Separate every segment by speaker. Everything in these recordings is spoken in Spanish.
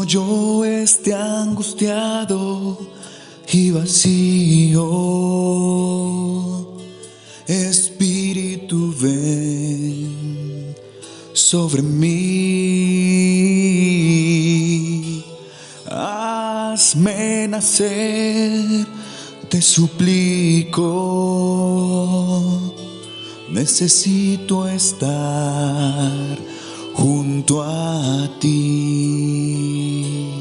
Speaker 1: yo esté angustiado y vacío, Espíritu, ven sobre mí. Hazme nacer, te suplico. Necesito estar junto a ti,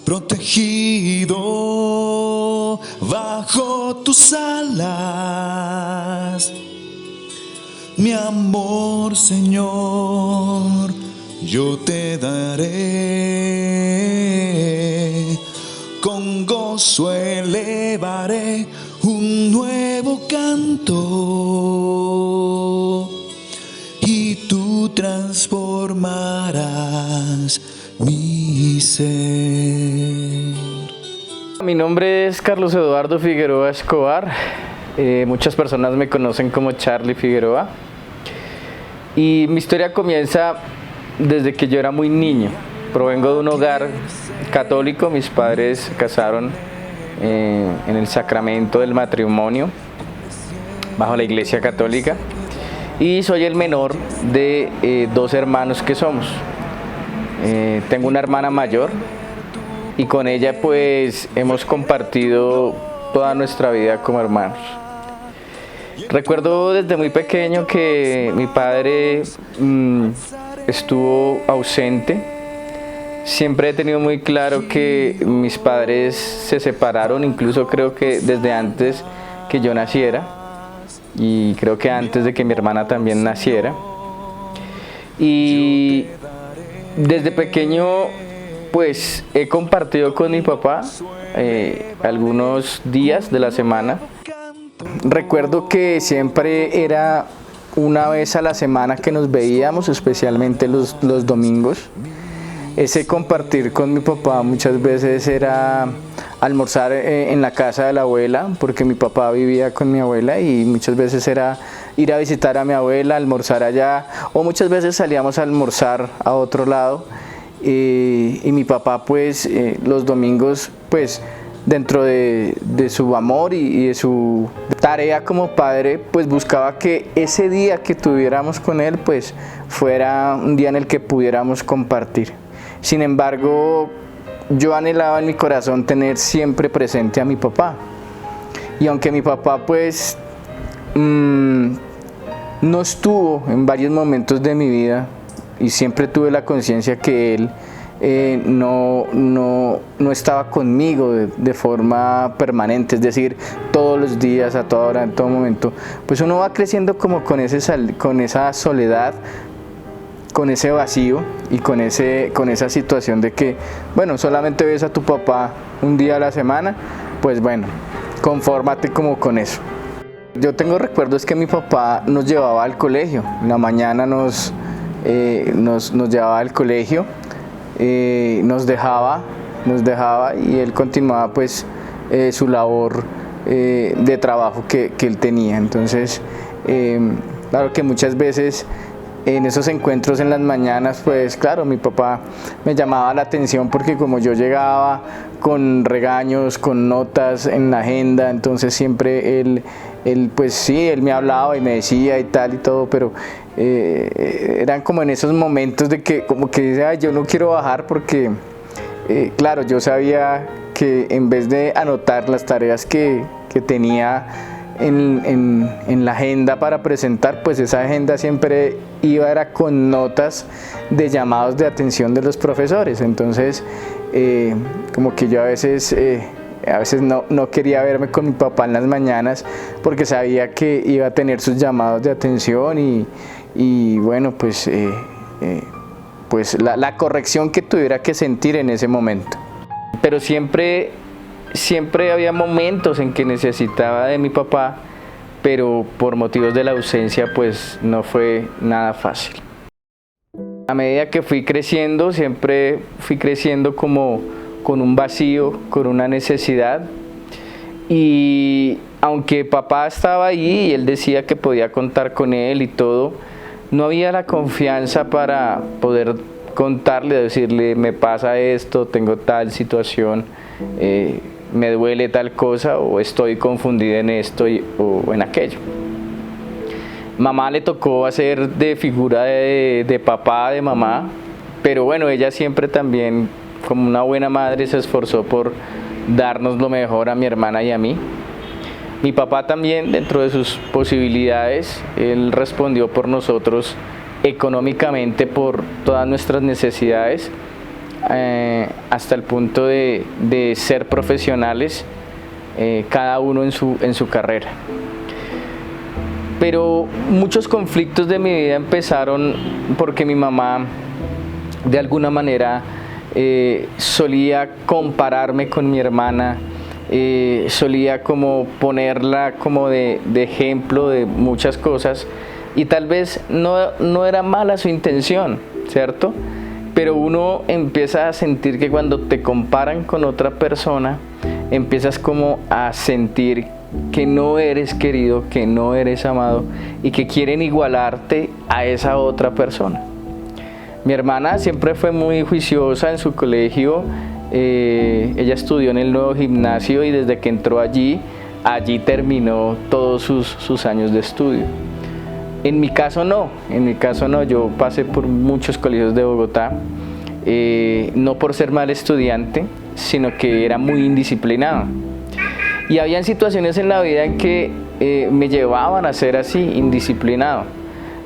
Speaker 1: protegido bajo tus alas. Mi amor, Señor, yo te daré. Con gozo elevaré un nuevo canto y tú transformarás mi ser.
Speaker 2: Mi nombre es Carlos Eduardo Figueroa Escobar. Muchas personas me conocen como Charlie Figueroa. Y mi historia comienza desde que yo era muy niño. Provengo de un hogar católico. Mis padres se casaron en el sacramento del matrimonio bajo la Iglesia Católica. Y soy el menor de dos hermanos que somos. Tengo una hermana mayor y con ella pues hemos compartido toda nuestra vida como hermanos. Recuerdo desde muy pequeño que mi padre estuvo ausente. Siempre he tenido muy claro que mis padres se separaron, incluso creo que desde antes que yo naciera y creo que antes de que mi hermana también naciera. Y desde pequeño pues he compartido con mi papá algunos días de la semana. Recuerdo que siempre era una vez a la semana que nos veíamos, especialmente los domingos. Ese compartir con mi papá muchas veces era almorzar en la casa de la abuela, porque mi papá vivía con mi abuela y muchas veces era ir a visitar a mi abuela, almorzar allá, o muchas veces salíamos a almorzar a otro lado. Y mi papá pues los domingos pues dentro de su amor y de su tarea como padre pues buscaba que ese día que tuviéramos con él pues fuera un día en el que pudiéramos compartir. Sin embargo, yo anhelaba en mi corazón tener siempre presente a mi papá. Y aunque mi papá pues no estuvo en varios momentos de mi vida y siempre tuve la conciencia que él no estaba conmigo de forma permanente, es decir, todos los días, a toda hora, en todo momento, pues uno va creciendo como con esa soledad, con ese vacío y con esa situación de que, bueno, solamente ves a tu papá un día a la semana, pues bueno, confórmate como con eso. Yo tengo recuerdos que mi papá nos llevaba al colegio, en la mañana nos llevaba al colegio, nos dejaba y él continuaba pues su labor de trabajo que él tenía. Entonces, claro que muchas veces en esos encuentros en las mañanas, pues claro, mi papá me llamaba la atención porque como yo llegaba con regaños, con notas en la agenda, entonces siempre él pues sí, él me hablaba y me decía y tal y todo, pero eran como en esos momentos de que como que dice, ay, yo no quiero bajar porque claro, yo sabía que en vez de anotar las tareas que tenía en la agenda para presentar, pues esa agenda siempre era con notas de llamados de atención de los profesores. Entonces como que yo a veces no quería verme con mi papá en las mañanas porque sabía que iba a tener sus llamados de atención y bueno, pues la corrección que tuviera que sentir en ese momento. Pero siempre había momentos en que necesitaba de mi papá, pero por motivos de la ausencia pues no fue nada fácil. A medida que fui creciendo, siempre fui creciendo como con un vacío, con una necesidad, y aunque papá estaba ahí y él decía que podía contar con él y todo, no había la confianza para poder contarle, decirle, me pasa esto, tengo tal situación, me duele tal cosa, o estoy confundida en esto o en aquello. Mamá le tocó hacer de figura de papá, de mamá, pero bueno, ella siempre también, como una buena madre, se esforzó por darnos lo mejor a mi hermana y a mí. Mi papá también, dentro de sus posibilidades, él respondió por nosotros económicamente por todas nuestras necesidades, hasta el punto de ser profesionales, cada uno en su carrera. Pero muchos conflictos de mi vida empezaron porque mi mamá, de alguna manera, solía compararme con mi hermana, solía como ponerla como de ejemplo de muchas cosas, y tal vez no era mala su intención, ¿cierto? Pero uno empieza a sentir que cuando te comparan con otra persona, empiezas como a sentir que no eres querido, que no eres amado, y que quieren igualarte a esa otra persona. Mi hermana siempre fue muy juiciosa en su colegio. Ella estudió en el nuevo gimnasio y desde que entró allí terminó todos sus años de estudio. En mi caso no, yo pasé por muchos colegios de Bogotá, no por ser mal estudiante, sino que era muy indisciplinado. Y habían situaciones en la vida en que me llevaban a ser así, indisciplinado.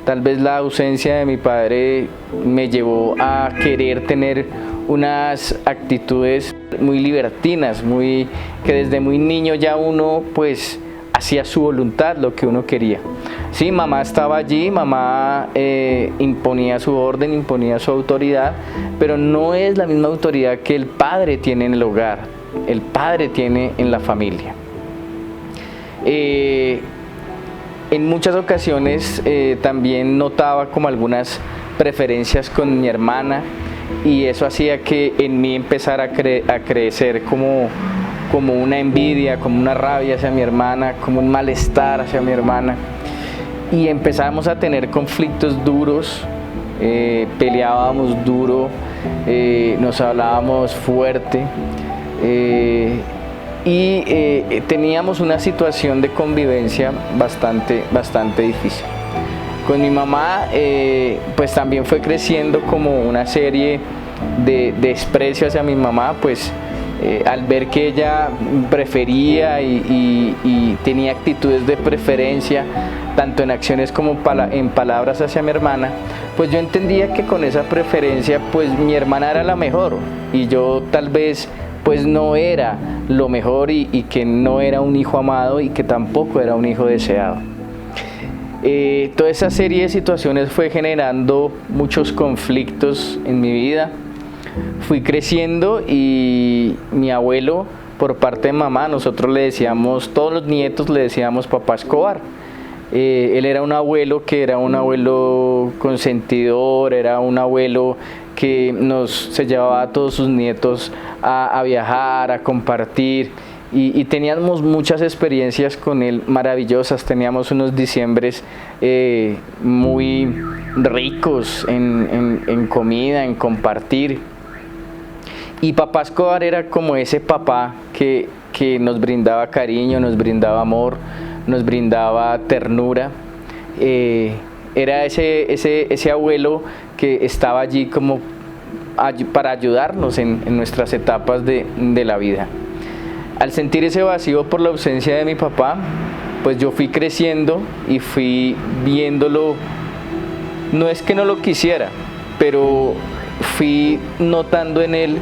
Speaker 2: Tal vez la ausencia de mi padre me llevó a querer tener unas actitudes muy libertinas, que desde muy niño ya uno pues hacía su voluntad, lo que uno quería. Sí, mamá estaba allí, mamá imponía su orden, imponía su autoridad, pero no es la misma autoridad que el padre tiene en el hogar, el padre tiene en la familia. En muchas ocasiones también notaba como algunas preferencias con mi hermana, y eso hacía que en mí empezara a crecer como una envidia, como una rabia hacia mi hermana, como un malestar hacia mi hermana, y empezamos a tener conflictos duros, peleábamos duro, nos hablábamos fuerte, y teníamos una situación de convivencia bastante difícil. Con mi mamá pues también fue creciendo como una serie de desprecio hacia mi mamá, pues al ver que ella prefería y tenía actitudes de preferencia tanto en acciones como en palabras hacia mi hermana, pues yo entendía que con esa preferencia pues mi hermana era la mejor y yo tal vez pues no era lo mejor, y que no era un hijo amado y que tampoco era un hijo deseado. Toda esa serie de situaciones fue generando muchos conflictos en mi vida. Fui creciendo y mi abuelo, por parte de mamá, nosotros le decíamos, todos los nietos le decíamos papá Escobar. Él era un abuelo que era un abuelo consentidor, era un abuelo que se llevaba a todos sus nietos a viajar, a compartir, y teníamos muchas experiencias con él maravillosas. Teníamos unos diciembres muy ricos en comida, en compartir, y papá Escobar era como ese papá que nos brindaba cariño, nos brindaba amor, nos brindaba ternura. Era ese abuelo que estaba allí como para ayudarnos en nuestras etapas de la vida. Al sentir ese vacío por la ausencia de mi papá, pues yo fui creciendo y fui viéndolo, no es que no lo quisiera, pero fui notando en él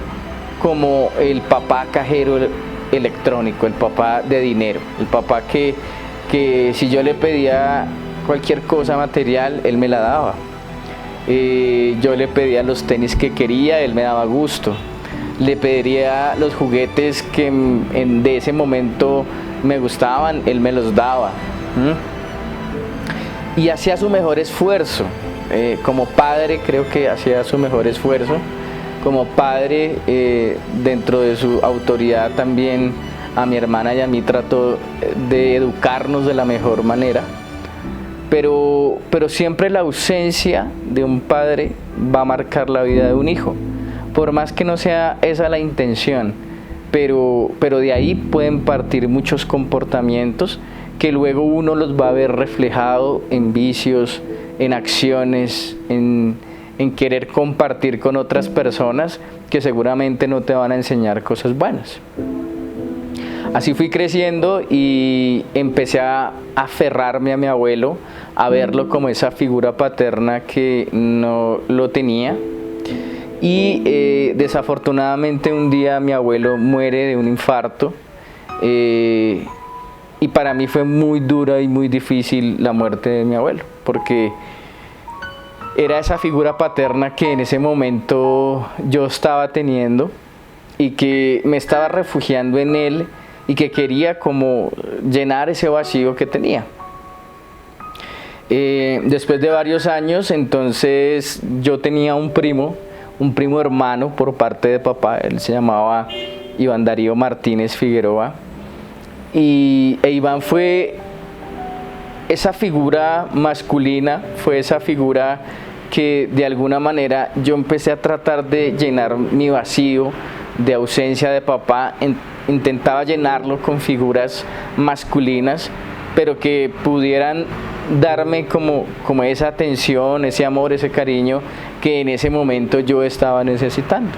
Speaker 2: como el papá cajero electrónico, el papá de dinero, el papá que si yo le pedía cualquier cosa material, él me la daba. Yo le pedía los tenis que quería, él me daba gusto. Le pediría los juguetes que de ese momento me gustaban, él me los daba. Y hacía su mejor esfuerzo. Como padre creo que hacía su mejor esfuerzo. Como padre, dentro de su autoridad también, a mi hermana y a mí trató de educarnos de la mejor manera. pero siempre la ausencia de un padre va a marcar la vida de un hijo, por más que no sea esa la intención, pero de ahí pueden partir muchos comportamientos que luego uno los va a ver reflejado en vicios, en acciones, en querer compartir con otras personas que seguramente no te van a enseñar cosas buenas. Así fui creciendo y empecé a aferrarme a mi abuelo, a verlo como esa figura paterna que no lo tenía. Y desafortunadamente un día mi abuelo muere de un infarto. Y para mí fue muy dura y muy difícil la muerte de mi abuelo, porque era esa figura paterna que en ese momento yo estaba teniendo y que me estaba refugiando en él y que quería como llenar ese vacío que tenía. Después de varios años, entonces yo tenía un primo hermano por parte de papá, él se llamaba Iván Darío Martínez Figueroa, y Iván fue esa figura masculina, fue esa figura que de alguna manera yo empecé a tratar de llenar mi vacío de ausencia de papá, intentaba llenarlo con figuras masculinas, pero que pudieran darme como esa atención, ese amor, ese cariño que en ese momento yo estaba necesitando.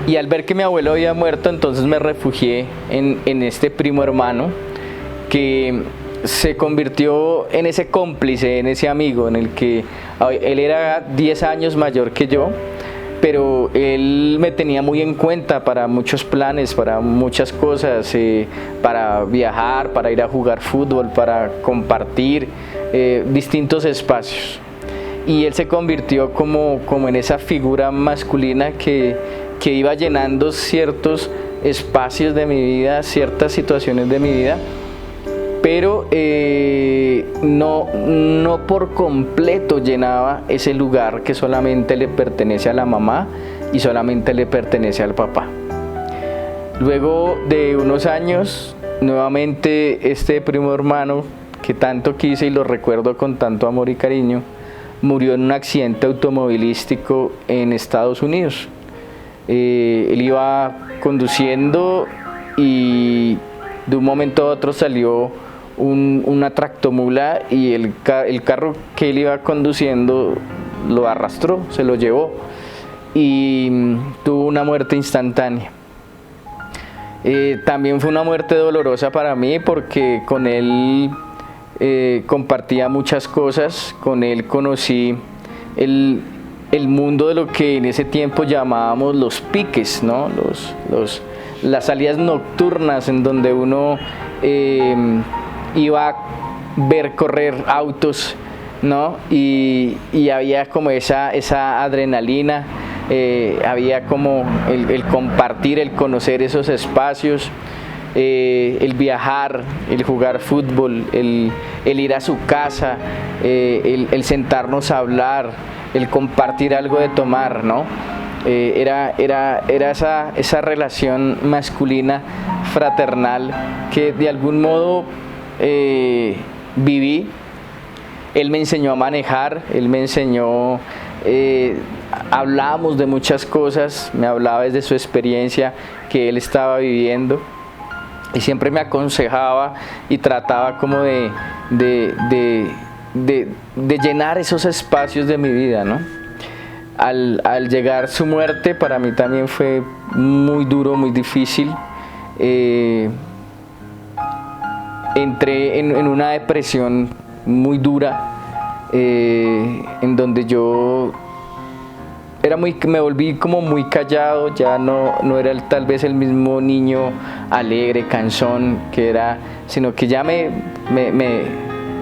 Speaker 2: Y al ver que mi abuelo había muerto, entonces me refugié en este primo hermano que se convirtió en ese cómplice, en ese amigo, en el que él era 10 años mayor que yo, pero él me tenía muy en cuenta para muchos planes, para muchas cosas, para viajar, para ir a jugar fútbol, para compartir distintos espacios. Y él se convirtió como en esa figura masculina que iba llenando ciertos espacios de mi vida, ciertas situaciones de mi vida, pero no por completo llenaba ese lugar que solamente le pertenece a la mamá y solamente le pertenece al papá. Luego de unos años, nuevamente este primo hermano que tanto quise y lo recuerdo con tanto amor y cariño, murió en un accidente automovilístico en Estados Unidos. Él iba conduciendo y de un momento a otro salió una tractomula y el carro que él iba conduciendo lo arrastró, se lo llevó y tuvo una muerte instantánea. También fue una muerte dolorosa para mí porque con él compartía muchas cosas, con él conocí el mundo de lo que en ese tiempo llamábamos los piques, ¿no? Las salidas nocturnas en donde uno iba a ver correr autos, ¿no? Y había como esa adrenalina, había como el compartir, el conocer esos espacios, el viajar, el jugar fútbol, el ir a su casa, el sentarnos a hablar, el compartir algo de tomar, ¿no? Era esa relación masculina fraternal que de algún modo viví. Él me enseñó a manejar, él me enseñó, hablábamos de muchas cosas, me hablaba desde su experiencia que él estaba viviendo y siempre me aconsejaba y trataba como de llenar esos espacios de mi vida, ¿no? Al llegar su muerte para mí también fue muy duro, muy difícil. Entré en una depresión muy dura, en donde yo me volví como muy callado, ya no era tal vez el mismo niño alegre, cansón que era, sino que ya me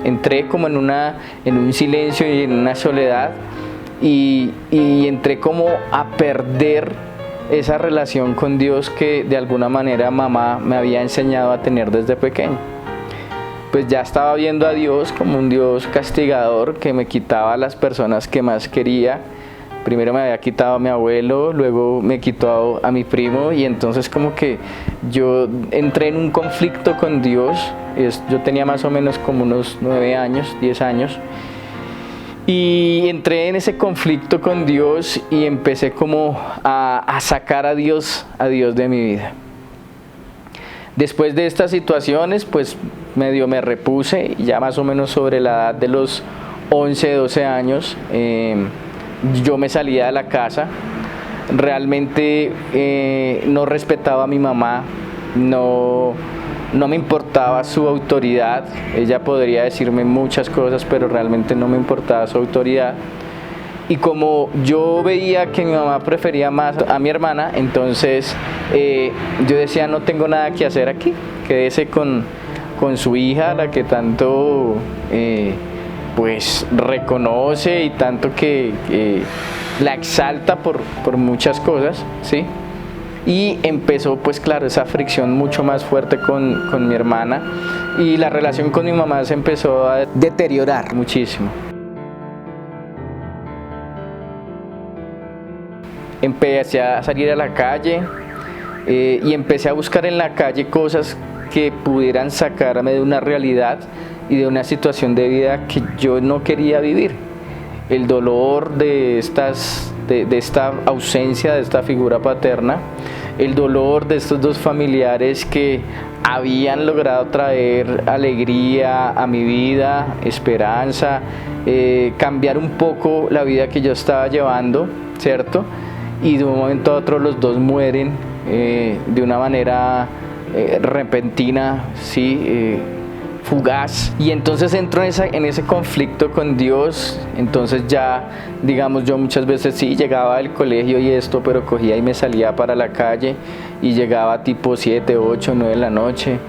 Speaker 2: entré como en un silencio y en una soledad y entré como a perder esa relación con Dios que de alguna manera mamá me había enseñado a tener desde pequeño. Pues ya estaba viendo a Dios como un Dios castigador que me quitaba a las personas que más quería, Primero me había quitado a mi abuelo, luego me quitó a mi primo, y entonces como que yo entré en un conflicto con Dios. Yo tenía más o menos como unos 9 años, 10 años, y entré en ese conflicto con Dios y empecé como a sacar a Dios de mi vida. Después de estas situaciones, pues medio me repuse, ya más o menos sobre la edad de los 11, 12 años, yo me salía de la casa. Realmente no respetaba a mi mamá, no me importaba su autoridad. Ella podría decirme muchas cosas, pero realmente no me importaba su autoridad. Y como yo veía que mi mamá prefería más a mi hermana, entonces yo decía, no tengo nada que hacer aquí, quédese con su hija, la que tanto pues reconoce y tanto que la exalta por muchas cosas, ¿sí? Y empezó, pues claro, esa fricción mucho más fuerte con mi hermana, y la relación con mi mamá se empezó a deteriorar muchísimo. Empecé a salir a la calle y empecé a buscar en la calle cosas que pudieran sacarme de una realidad y de una situación de vida que yo no quería vivir. El dolor de esta ausencia de esta figura paterna, el dolor de estos dos familiares que habían logrado traer alegría a mi vida, esperanza, cambiar un poco la vida que yo estaba llevando, ¿cierto? Y de un momento a otro los dos mueren de una manera repentina, ¿sí? Fugaz. Y entonces entro en ese conflicto con Dios. Entonces ya, digamos, yo muchas veces sí llegaba del colegio y esto, pero cogía y me salía para la calle y llegaba tipo 7, 8, 9 de la noche.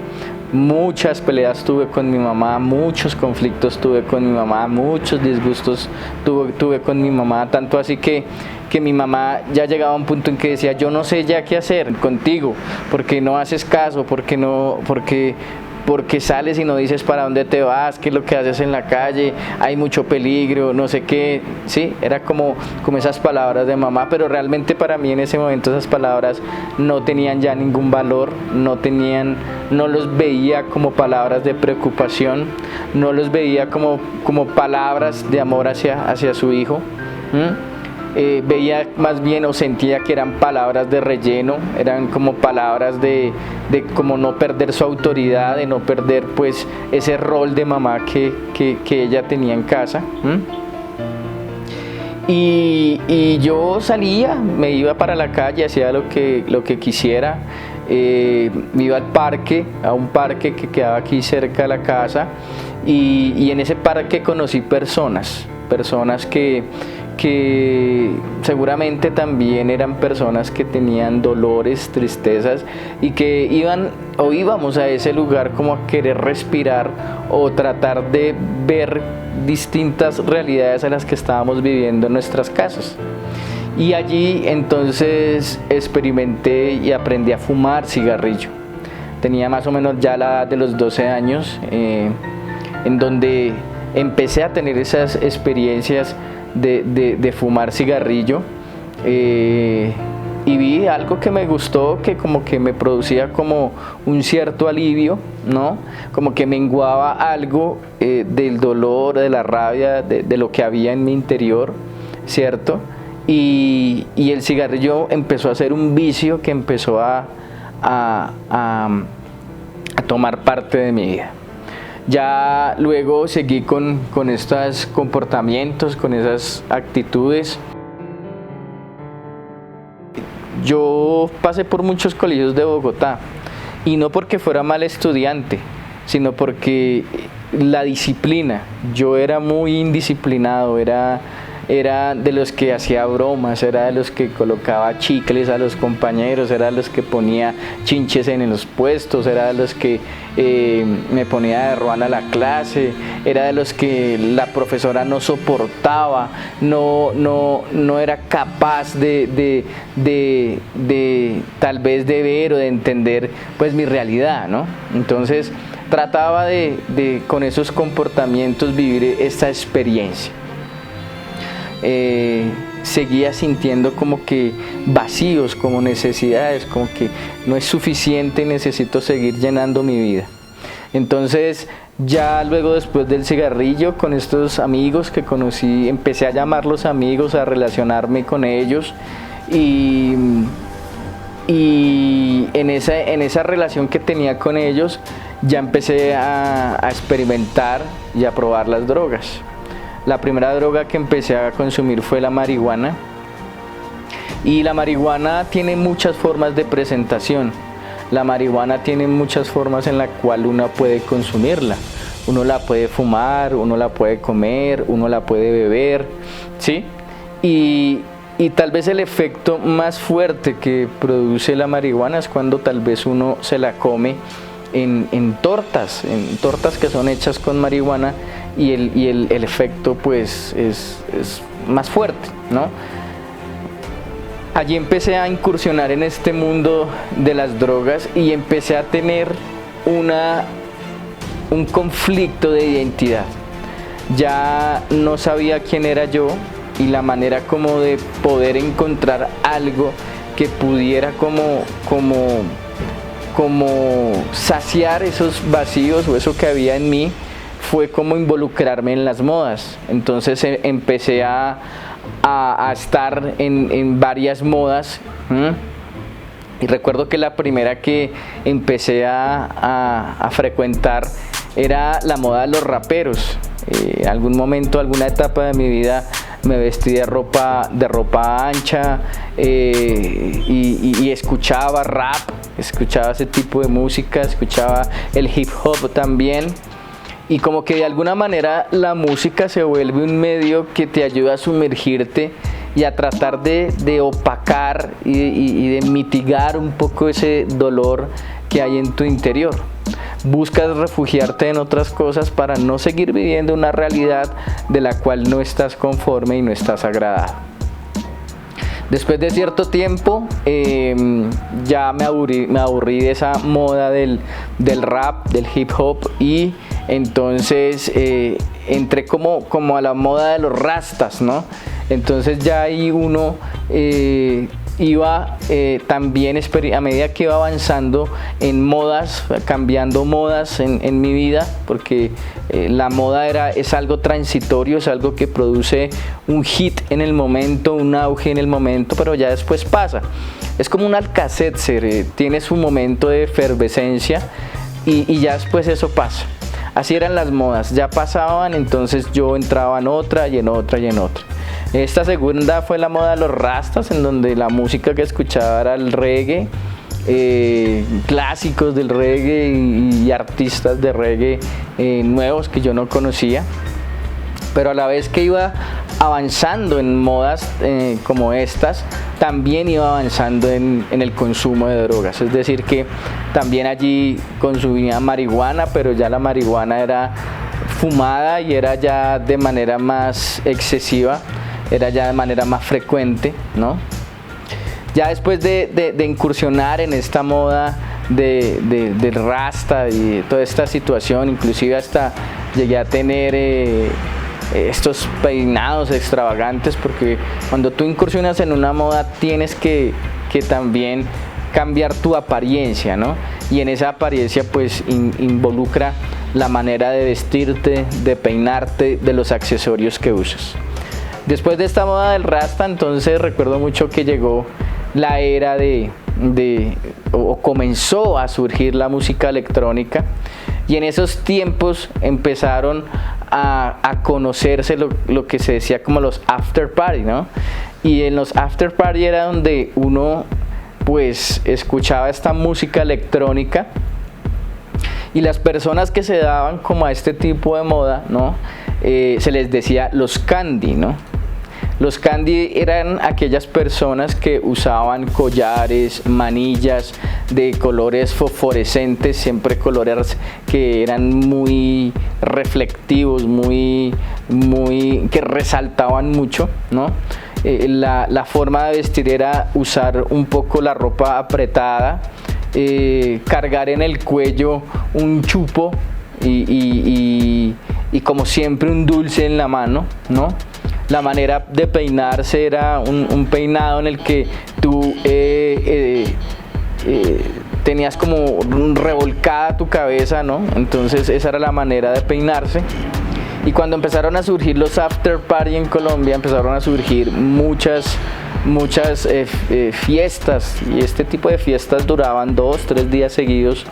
Speaker 2: Muchas peleas tuve con mi mamá, muchos conflictos tuve con mi mamá, muchos disgustos tuve con mi mamá, tanto así que mi mamá ya llegaba a un punto en que decía, yo no sé ya qué hacer contigo, porque no haces caso, porque sales y no dices para dónde te vas, qué es lo que haces en la calle, hay mucho peligro, no sé qué, sí, era como esas palabras de mamá, pero realmente para mí en ese momento esas palabras no tenían ya ningún valor, no los veía como palabras de preocupación, no los veía como palabras de amor hacia su hijo. Veía más bien o sentía que eran palabras de relleno, eran como palabras de como no perder su autoridad, de no perder pues ese rol de mamá que ella tenía en casa. Y yo salía, me iba para la calle, hacía lo que quisiera, me iba al parque, a un parque que quedaba aquí cerca de la casa, y en ese parque conocí personas que seguramente también eran personas que tenían dolores, tristezas, y que íbamos a ese lugar como a querer respirar o tratar de ver distintas realidades a las que estábamos viviendo en nuestras casas. Y allí entonces experimenté y aprendí a fumar cigarrillo. Tenía más o menos ya la edad de los 12 años, en donde empecé a tener esas experiencias de fumar cigarrillo, y vi algo que me gustó, que como que me producía como un cierto alivio, ¿no? Como que menguaba algo del dolor, de la rabia, de lo que había en mi interior, ¿cierto? Y el cigarrillo empezó a ser un vicio que empezó a tomar parte de mi vida. Ya luego seguí con estos comportamientos, con esas actitudes. Yo pasé por muchos colegios de Bogotá, y no porque fuera mal estudiante, sino porque la disciplina, yo era muy indisciplinado, era de los que hacía bromas, era de los que colocaba chicles a los compañeros, era de los que ponía chinches en los puestos, era de los que me ponía de ruana a la clase, era de los que la profesora no soportaba, no era capaz de tal vez de ver o de entender pues mi realidad, ¿no? Entonces trataba de con esos comportamientos vivir esta experiencia. seguía sintiendo como que vacíos, como necesidades, como que no es suficiente, necesito seguir llenando mi vida. Entonces ya luego, después del cigarrillo, con estos amigos que conocí, empecé a llamarlos amigos, a relacionarme con ellos, y en esa relación que tenía con ellos ya empecé a experimentar y a probar las drogas. La primera droga que empecé a consumir fue la marihuana, y la marihuana tiene muchas formas de presentación. La marihuana tiene muchas formas en las cuales uno puede consumirla. Uno la puede fumar, uno la puede comer, uno la puede beber, ¿sí? Y tal vez el efecto más fuerte que produce la marihuana es cuando tal vez uno se la come en tortas que son hechas con marihuana, y el efecto pues es más fuerte, ¿no? Allí empecé a incursionar en este mundo de las drogas y empecé a tener un conflicto de identidad. Ya no sabía quién era yo, y la manera como de poder encontrar algo que pudiera como saciar esos vacíos o eso que había en mí fue como involucrarme en las modas. Entonces empecé a estar en varias modas. Y recuerdo que la primera que empecé a frecuentar era la moda de los raperos. En algún momento, alguna etapa de mi vida, me vestí de ropa ancha, y escuchaba rap, escuchaba ese tipo de música, escuchaba el hip hop también. Y como que de alguna manera la música se vuelve un medio que te ayuda a sumergirte y a tratar de opacar y de mitigar un poco ese dolor que hay en tu interior. Buscas refugiarte en otras cosas para no seguir viviendo una realidad de la cual no estás conforme y no estás agradado. Después de cierto tiempo, ya me aburrí de esa moda del rap, del hip hop, y entonces entré como a la moda de los rastas, ¿no? Entonces ya ahí uno iba también, a medida que iba avanzando en modas, cambiando modas en mi vida, porque la moda es algo transitorio, es algo que produce un hit en el momento, un auge en el momento, pero ya después pasa. Es como un Alka-Seltzer, tiene su momento de efervescencia y ya después eso pasa. Así eran las modas, ya pasaban, entonces yo entraba en otra y en otra y en otra. Esta segunda fue la moda de los rastas, en donde la música que escuchaba era el reggae, clásicos del reggae y artistas de reggae nuevos que yo no conocía. Pero a la vez que iba avanzando en modas como estas, también iba avanzando en el consumo de drogas. Es decir, que también allí consumía marihuana, pero ya la marihuana era fumada y era ya de manera más excesiva, era ya de manera más frecuente, ¿no? Ya después de incursionar en esta moda del rasta y toda esta situación, inclusive hasta llegué a tener estos peinados extravagantes, porque cuando tú incursionas en una moda tienes que también cambiar tu apariencia, ¿no? Y en esa apariencia pues involucra la manera de vestirte, de peinarte, de los accesorios que usas. Después de esta moda del rasta, entonces recuerdo mucho que llegó la era o comenzó a surgir la música electrónica, y en esos tiempos empezaron a conocerse lo que se decía como los after party, ¿no? Y en los after party era donde uno pues escuchaba esta música electrónica, y las personas que se daban como a este tipo de moda, ¿no? Se les decía los candy, ¿no? Los candy eran aquellas personas que usaban collares, manillas de colores fosforescentes, siempre colores que eran muy reflectivos, que resaltaban mucho, ¿no? La forma de vestir era usar un poco la ropa apretada, cargar en el cuello un chupo y como siempre un dulce en la mano, ¿no? La manera de peinarse era un peinado en el que tú tenías como revolcada tu cabeza, ¿no? Entonces esa era la manera de peinarse. Y cuando empezaron a surgir los after party en Colombia, empezaron a surgir muchas fiestas, y este tipo de fiestas duraban 2-3 días seguidos.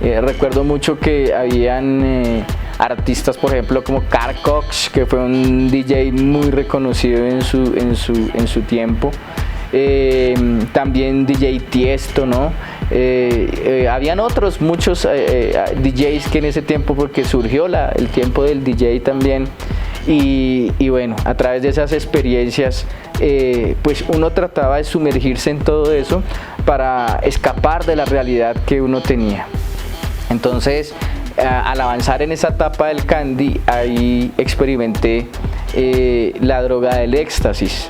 Speaker 2: Recuerdo mucho que habían artistas, por ejemplo, como Carl Cox, que fue un DJ muy reconocido en su tiempo. También DJ Tiesto, ¿no? Habían muchos DJs que en ese tiempo, porque surgió el tiempo del DJ también, y bueno, a través de esas experiencias pues uno trataba de sumergirse en todo eso para escapar de la realidad que uno tenía. Entonces, al avanzar en esa etapa del candy, ahí experimenté la droga del éxtasis,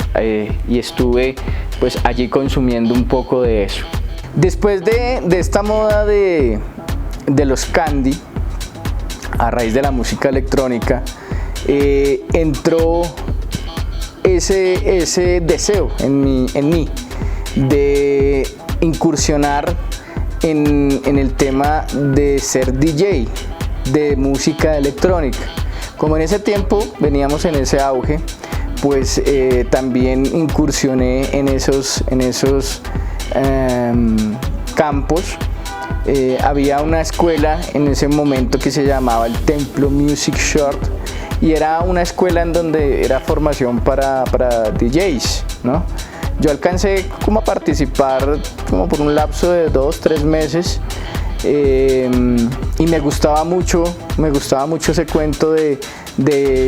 Speaker 2: y estuve pues allí consumiendo un poco de eso. Después de esta moda de los candy, a raíz de la música electrónica, entró ese deseo en mí de incursionar en el tema de ser DJ de música electrónica. Como en ese tiempo veníamos en ese auge, pues también incursioné en esos campos. Había una escuela en ese momento que se llamaba el Templo Music Short, y era una escuela en donde era formación para DJs, ¿no? Yo alcancé como a participar como por un lapso de 2-3 meses, y me gustaba mucho ese cuento de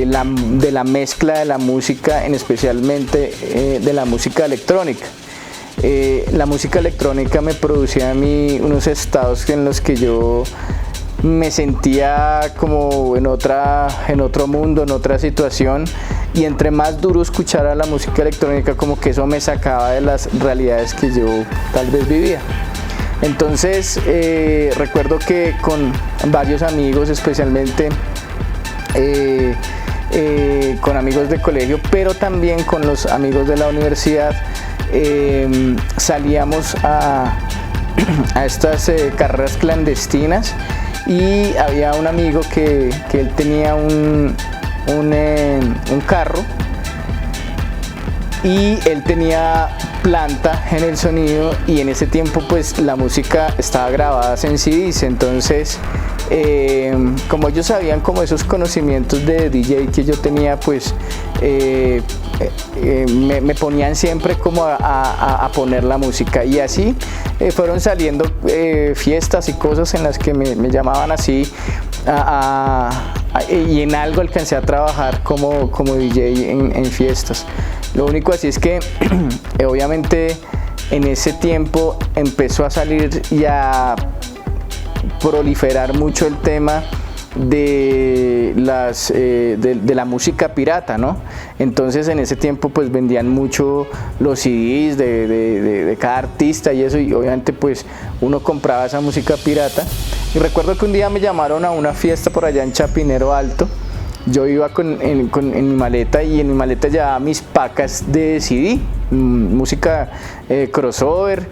Speaker 2: la mezcla de la música, especialmente de la música electrónica. La música electrónica me producía a mí unos estados en los que yo me sentía como en otro mundo, en otra situación, y entre más duro escuchara la música electrónica, como que eso me sacaba de las realidades que yo tal vez vivía. Entonces recuerdo que con varios amigos, especialmente con amigos de colegio, pero también con los amigos de la universidad, salíamos a estas carreras clandestinas, y había un amigo que él tenía un carro, y él tenía planta en el sonido, y en ese tiempo pues la música estaba grabada en CDs. Entonces como ellos sabían como esos conocimientos de DJ que yo tenía, pues me ponían siempre como a poner la música, y así fueron saliendo fiestas y cosas en las que me llamaban así, y en algo alcancé a trabajar como DJ en fiestas. Lo único así es que obviamente en ese tiempo empezó a salir y a proliferar mucho el tema de la música pirata, ¿no? Entonces en ese tiempo pues vendían mucho los CDs de cada artista y eso, y obviamente pues uno compraba esa música pirata. Y recuerdo que un día me llamaron a una fiesta por allá en Chapinero Alto. Yo iba en mi maleta, y en mi maleta llevaba mis pacas de CD, música crossover,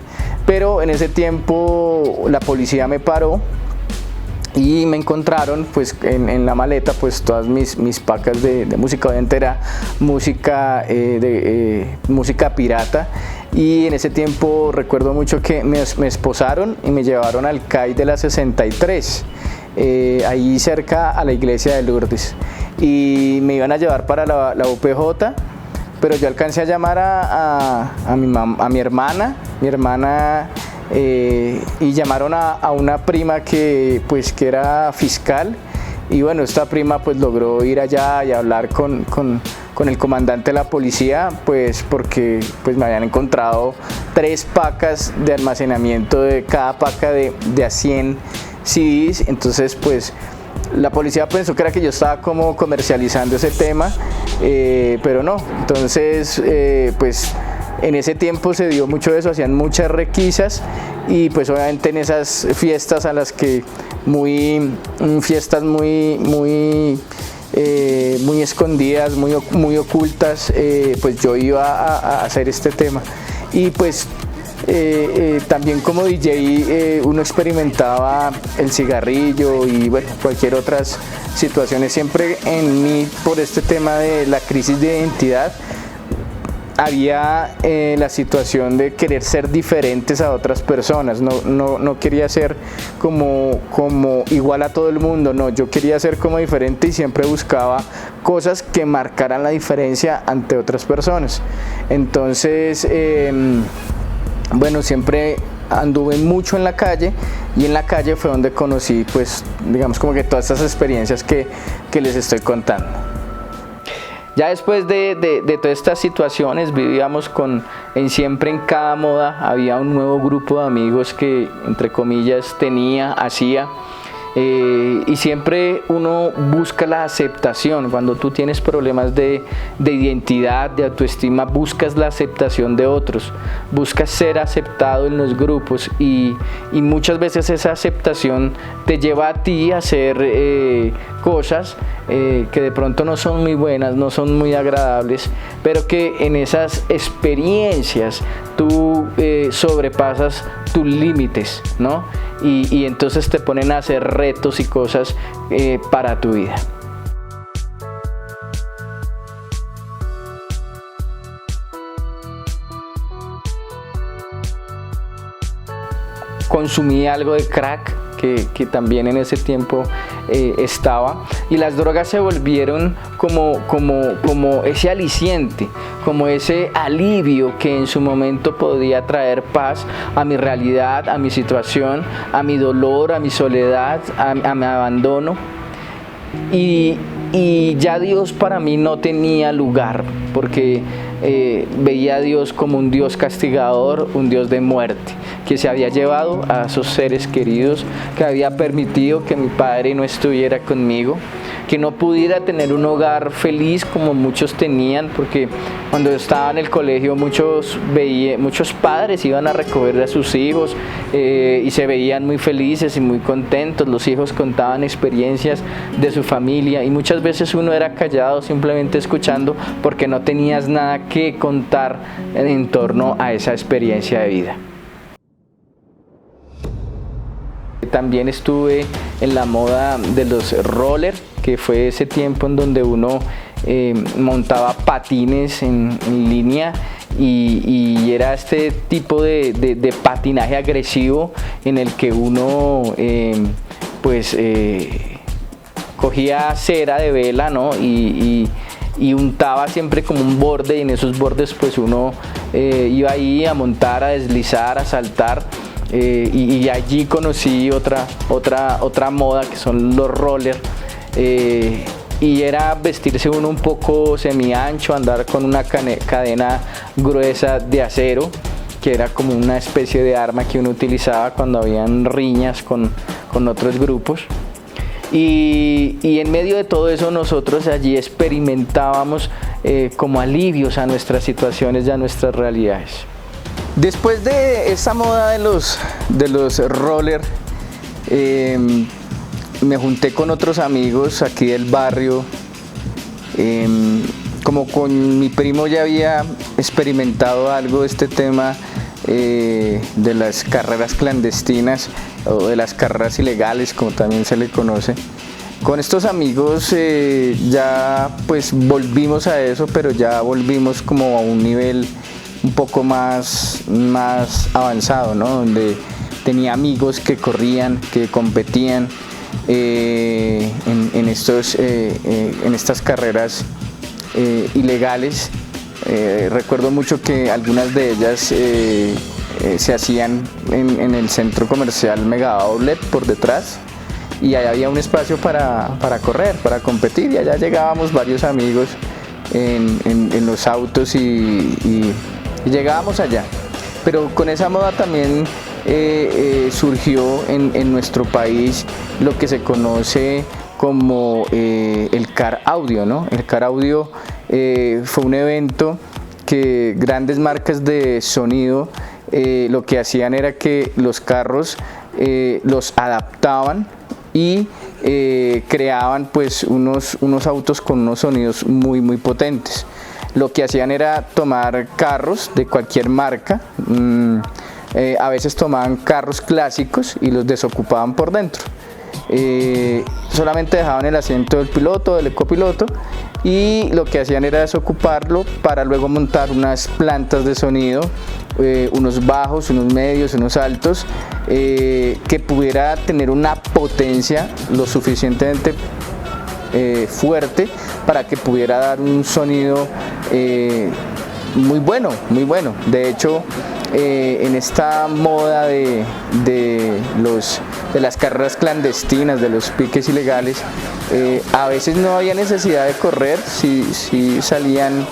Speaker 2: pero en ese tiempo la policía me paró y me encontraron pues en la maleta pues todas mis pacas de música. Obviamente era música música pirata, y en ese tiempo recuerdo mucho que me esposaron y me llevaron al CAI de la 63, ahí cerca a la iglesia de Lourdes, y me iban a llevar para la UPJ, pero yo alcancé a llamar a mi hermana, y llamaron a una prima que era fiscal, y bueno, esta prima pues logró ir allá y hablar con el comandante de la policía, pues porque pues me habían encontrado 3 pacas de almacenamiento, de cada paca de a 100 CDs. Entonces pues la policía pensó que era que yo estaba como comercializando ese tema, pero no. Entonces pues en ese tiempo se dio mucho eso, hacían muchas requisas, y pues obviamente en esas fiestas a las que fiestas muy muy escondidas, muy ocultas, pues yo iba a hacer este tema. Y pues también como DJ uno experimentaba el cigarrillo y bueno, cualquier otras situaciones. Siempre en mí, por este tema de la crisis de identidad, había la situación de querer ser diferentes a otras personas. No quería ser como igual a todo el mundo, no, yo quería ser como diferente y siempre buscaba cosas que marcaran la diferencia ante otras personas. Entonces, bueno, siempre anduve mucho en la calle, y en la calle fue donde conocí, pues, digamos, como que todas estas experiencias que les estoy contando. Ya después de todas estas situaciones, vivíamos siempre en cada moda. Había un nuevo grupo de amigos que, entre comillas, hacía. Y siempre uno busca la aceptación. Cuando tú tienes problemas de identidad, de autoestima, buscas la aceptación de otros, buscas ser aceptado en los grupos, y muchas veces esa aceptación te lleva a ti a hacer cosas que de pronto no son muy buenas, no son muy agradables, pero que en esas experiencias tú sobrepasas tus límites, ¿no? Y entonces te ponen a hacer retos y cosas para tu vida. Consumí algo de crack, que también en ese tiempo estaba, y las drogas se volvieron como ese aliciente, como ese alivio que en su momento podía traer paz a mi realidad, a mi situación, a mi dolor, a mi soledad, a mi abandono. Y ya Dios para mí no tenía lugar, porque veía a Dios como un Dios castigador, un Dios de muerte, que se había llevado a esos seres queridos, que había permitido que mi padre no estuviera conmigo, que no pudiera tener un hogar feliz como muchos tenían, porque cuando yo estaba en el colegio muchos padres iban a recoger a sus hijos y se veían muy felices y muy contentos. Los hijos contaban experiencias de su familia, y muchas veces uno era callado, simplemente escuchando, porque no tenías nada que contar en torno a esa experiencia de vida. También estuve en la moda de los rollers, que fue ese tiempo en donde uno montaba patines en línea, y era este tipo de patinaje agresivo en el que uno cogía cera de vela, ¿no? y untaba siempre como un borde, y en esos bordes pues uno iba ahí a montar, a deslizar, a saltar. Y allí conocí otra moda, que son los rollers, y era vestirse uno un poco semi-ancho, andar con una cadena gruesa de acero, que era como una especie de arma que uno utilizaba cuando habían riñas con otros grupos. Y en medio de todo eso nosotros allí experimentábamos como alivios a nuestras situaciones y a nuestras realidades. Después de esa moda de los rollers, me junté con otros amigos aquí del barrio. Como con mi primo ya había experimentado algo de este tema de las carreras clandestinas, o de las carreras ilegales, como también se le conoce. Con estos amigos ya pues volvimos a eso, pero ya volvimos como a un nivel un poco más avanzado, ¿no? Donde tenía amigos que corrían, que competían en estas carreras ilegales. Recuerdo mucho que algunas de ellas se hacían en el centro comercial Mega Outlet por detrás, y allá había un espacio para correr, para competir, y allá llegábamos varios amigos en los autos y llegábamos allá. Pero con esa moda también surgió en nuestro país lo que se conoce como el Car Audio, ¿no? El Car Audio fue un evento que grandes marcas de sonido lo que hacían era que los carros los adaptaban y creaban pues unos autos con unos sonidos muy muy potentes. Lo que hacían era tomar carros de cualquier marca, a veces tomaban carros clásicos y los desocupaban por dentro. Solamente dejaban el asiento del piloto, del copiloto, y lo que hacían era desocuparlo para luego montar unas plantas de sonido, unos bajos, unos medios, unos altos, que pudiera tener una potencia lo suficientemente fuerte para que pudiera dar un sonido muy bueno, muy bueno. De hecho, en esta moda de las carreras clandestinas, de los piques ilegales, a veces no había necesidad de correr, sí salían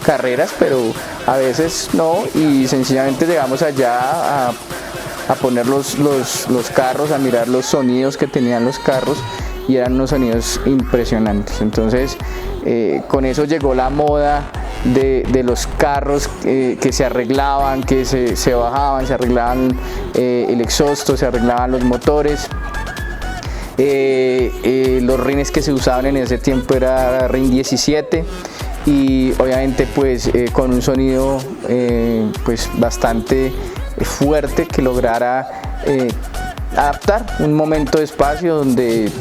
Speaker 2: carreras, pero a veces no, y sencillamente llegamos allá a poner los carros, a mirar los sonidos que tenían los carros, y eran unos sonidos impresionantes. Entonces con eso llegó la moda de los carros que se arreglaban, que se bajaban, se arreglaban el exhausto, se arreglaban los motores. Los rines que se usaban en ese tiempo era RIN 17, y obviamente pues con un sonido pues bastante fuerte, que lograra adaptar un momento de espacio donde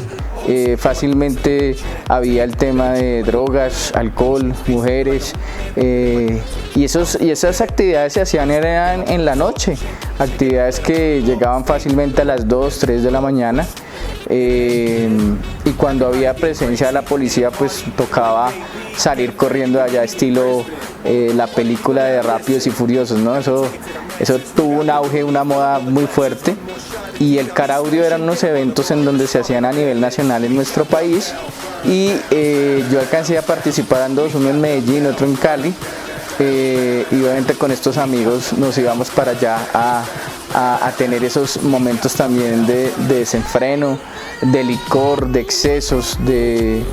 Speaker 2: fácilmente había el tema de drogas, alcohol, mujeres, y esas actividades se hacían eran en la noche, actividades que llegaban fácilmente a las 2, 3 de la mañana, y cuando había presencia de la policía pues tocaba salir corriendo de allá, estilo la película de Rápidos y Furiosos, ¿no? Eso tuvo un auge, una moda muy fuerte. Y el Car Audio eran unos eventos en donde se hacían a nivel nacional en nuestro país, y yo alcancé a participar en dos, uno en Medellín, otro en Cali, y obviamente con estos amigos nos íbamos para allá a tener esos momentos también de desenfreno, de licor, de excesos, de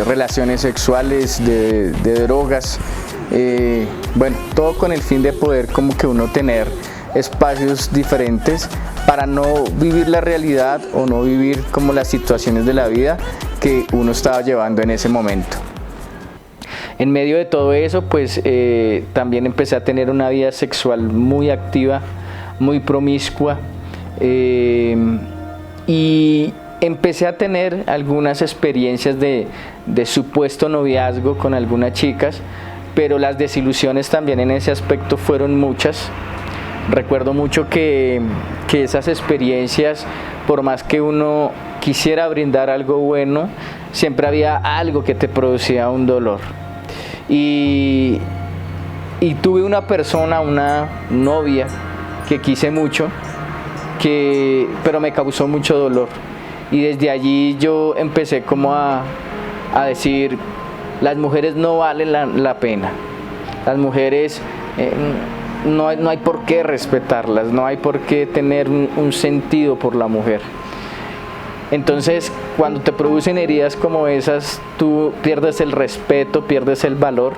Speaker 2: relaciones sexuales, de drogas, bueno, todo con el fin de poder como que uno tener espacios diferentes para no vivir la realidad o no vivir como las situaciones de la vida que uno estaba llevando en ese momento. En medio de todo eso, pues también empecé a tener una vida sexual muy activa, muy promiscua, y empecé a tener algunas experiencias de supuesto noviazgo con algunas chicas, pero las desilusiones también en ese aspecto fueron muchas. Recuerdo mucho que esas experiencias, por más que uno quisiera brindar algo bueno, siempre había algo que te producía un dolor. Y tuve una persona, una novia que quise mucho, pero me causó mucho dolor. Y desde allí yo empecé como a decir, las mujeres no valen la pena. Las mujeres no hay por qué respetarlas, no hay por qué tener un sentido por la mujer. Entonces, cuando te producen heridas como esas, tú pierdes el respeto, pierdes el valor,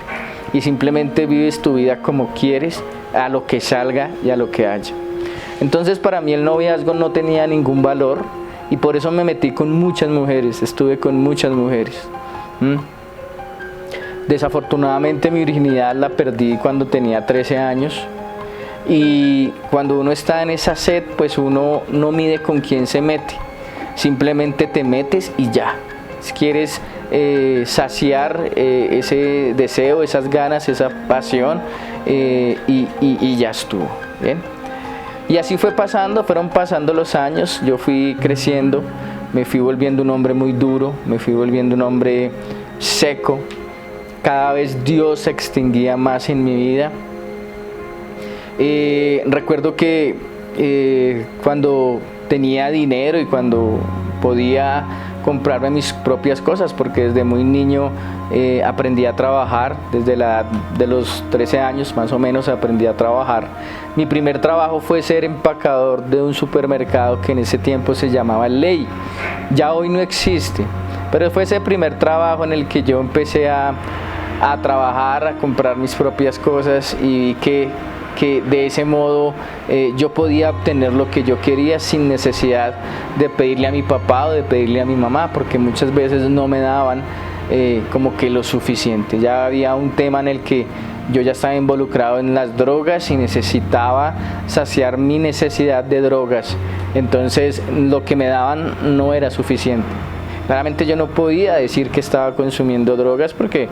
Speaker 2: y simplemente vives tu vida como quieres, a lo que salga y a lo que haya. Entonces, para mí el noviazgo no tenía ningún valor, y por eso me metí con muchas mujeres, estuve con muchas mujeres. Desafortunadamente mi virginidad la perdí cuando tenía 13 años, y cuando uno está en esa sed, pues uno no mide con quién se mete, simplemente te metes y ya. Si quieres saciar ese deseo, esas ganas, esa pasión, y ya estuvo, ¿bien? Y así fueron pasando los años, yo fui creciendo, me fui volviendo un hombre muy duro, me fui volviendo un hombre seco. Cada vez Dios se extinguía más en mi vida. Recuerdo que cuando tenía dinero y cuando podía comprarme mis propias cosas, porque desde muy niño aprendí a trabajar, desde la edad de los 13 años más o menos aprendí a trabajar. Mi primer trabajo fue ser empacador de un supermercado que en ese tiempo se llamaba Ley, ya hoy no existe, pero fue ese primer trabajo en el que yo empecé a trabajar, a comprar mis propias cosas, y vi que que de ese modo yo podía obtener lo que yo quería sin necesidad de pedirle a mi papá o de pedirle a mi mamá, porque muchas veces no me daban como que lo suficiente. Ya había un tema en el que yo ya estaba involucrado en las drogas y necesitaba saciar mi necesidad de drogas. Entonces lo que me daban no era suficiente. Claramente yo no podía decir que estaba consumiendo drogas porque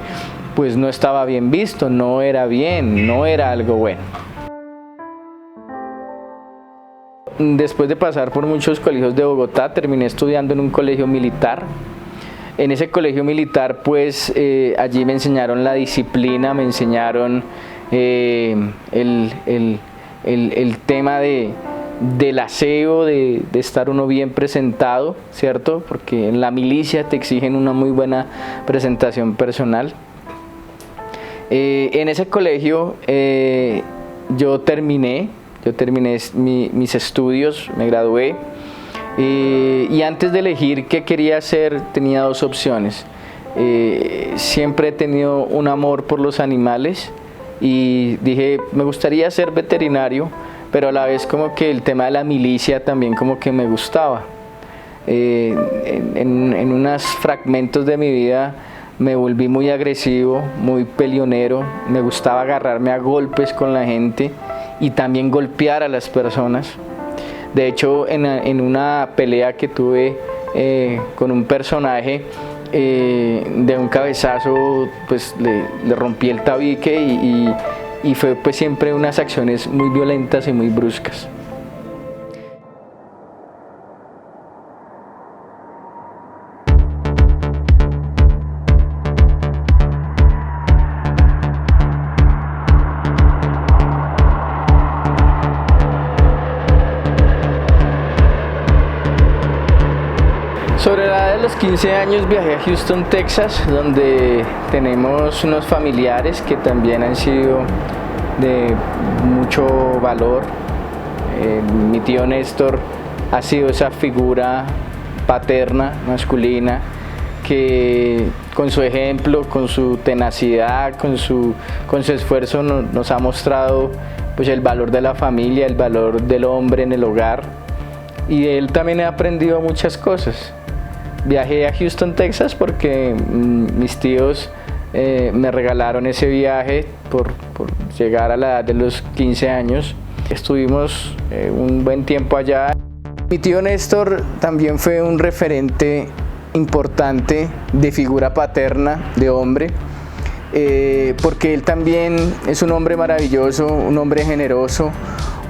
Speaker 2: pues no estaba bien visto, no era bien, no era algo bueno. Después de pasar por muchos colegios de Bogotá, terminé estudiando en un colegio militar. En ese colegio militar, pues allí me enseñaron la disciplina, me enseñaron el tema del aseo, de estar uno bien presentado, ¿cierto? Porque en la milicia te exigen una muy buena presentación personal. En ese colegio yo terminé mis estudios, me gradué. Y antes de elegir qué quería hacer, tenía dos opciones. Siempre he tenido un amor por los animales y dije, me gustaría ser veterinario, pero a la vez como que el tema de la milicia también como que me gustaba. En unos fragmentos de mi vida me volví muy agresivo, muy peleonero, me gustaba agarrarme a golpes con la gente y también golpear a las personas. De hecho, en una pelea que tuve con un personaje, de un cabezazo, pues le rompí el tabique y fue pues siempre unas acciones muy violentas y muy bruscas. Sobre la edad de los 15 años viajé a Houston, Texas, donde tenemos unos familiares que también han sido de mucho valor. Mi tío Néstor ha sido esa figura paterna, masculina, que con su ejemplo, con su tenacidad, con su esfuerzo nos ha mostrado pues, el valor de la familia, el valor del hombre en el hogar. Y de él también he aprendido muchas cosas. Viajé a Houston, Texas porque mis tíos me regalaron ese viaje por llegar a la edad de los 15 años. Estuvimos un buen tiempo allá. Mi tío Néstor también fue un referente importante de figura paterna, de hombre, porque él también es un hombre maravilloso, un hombre generoso,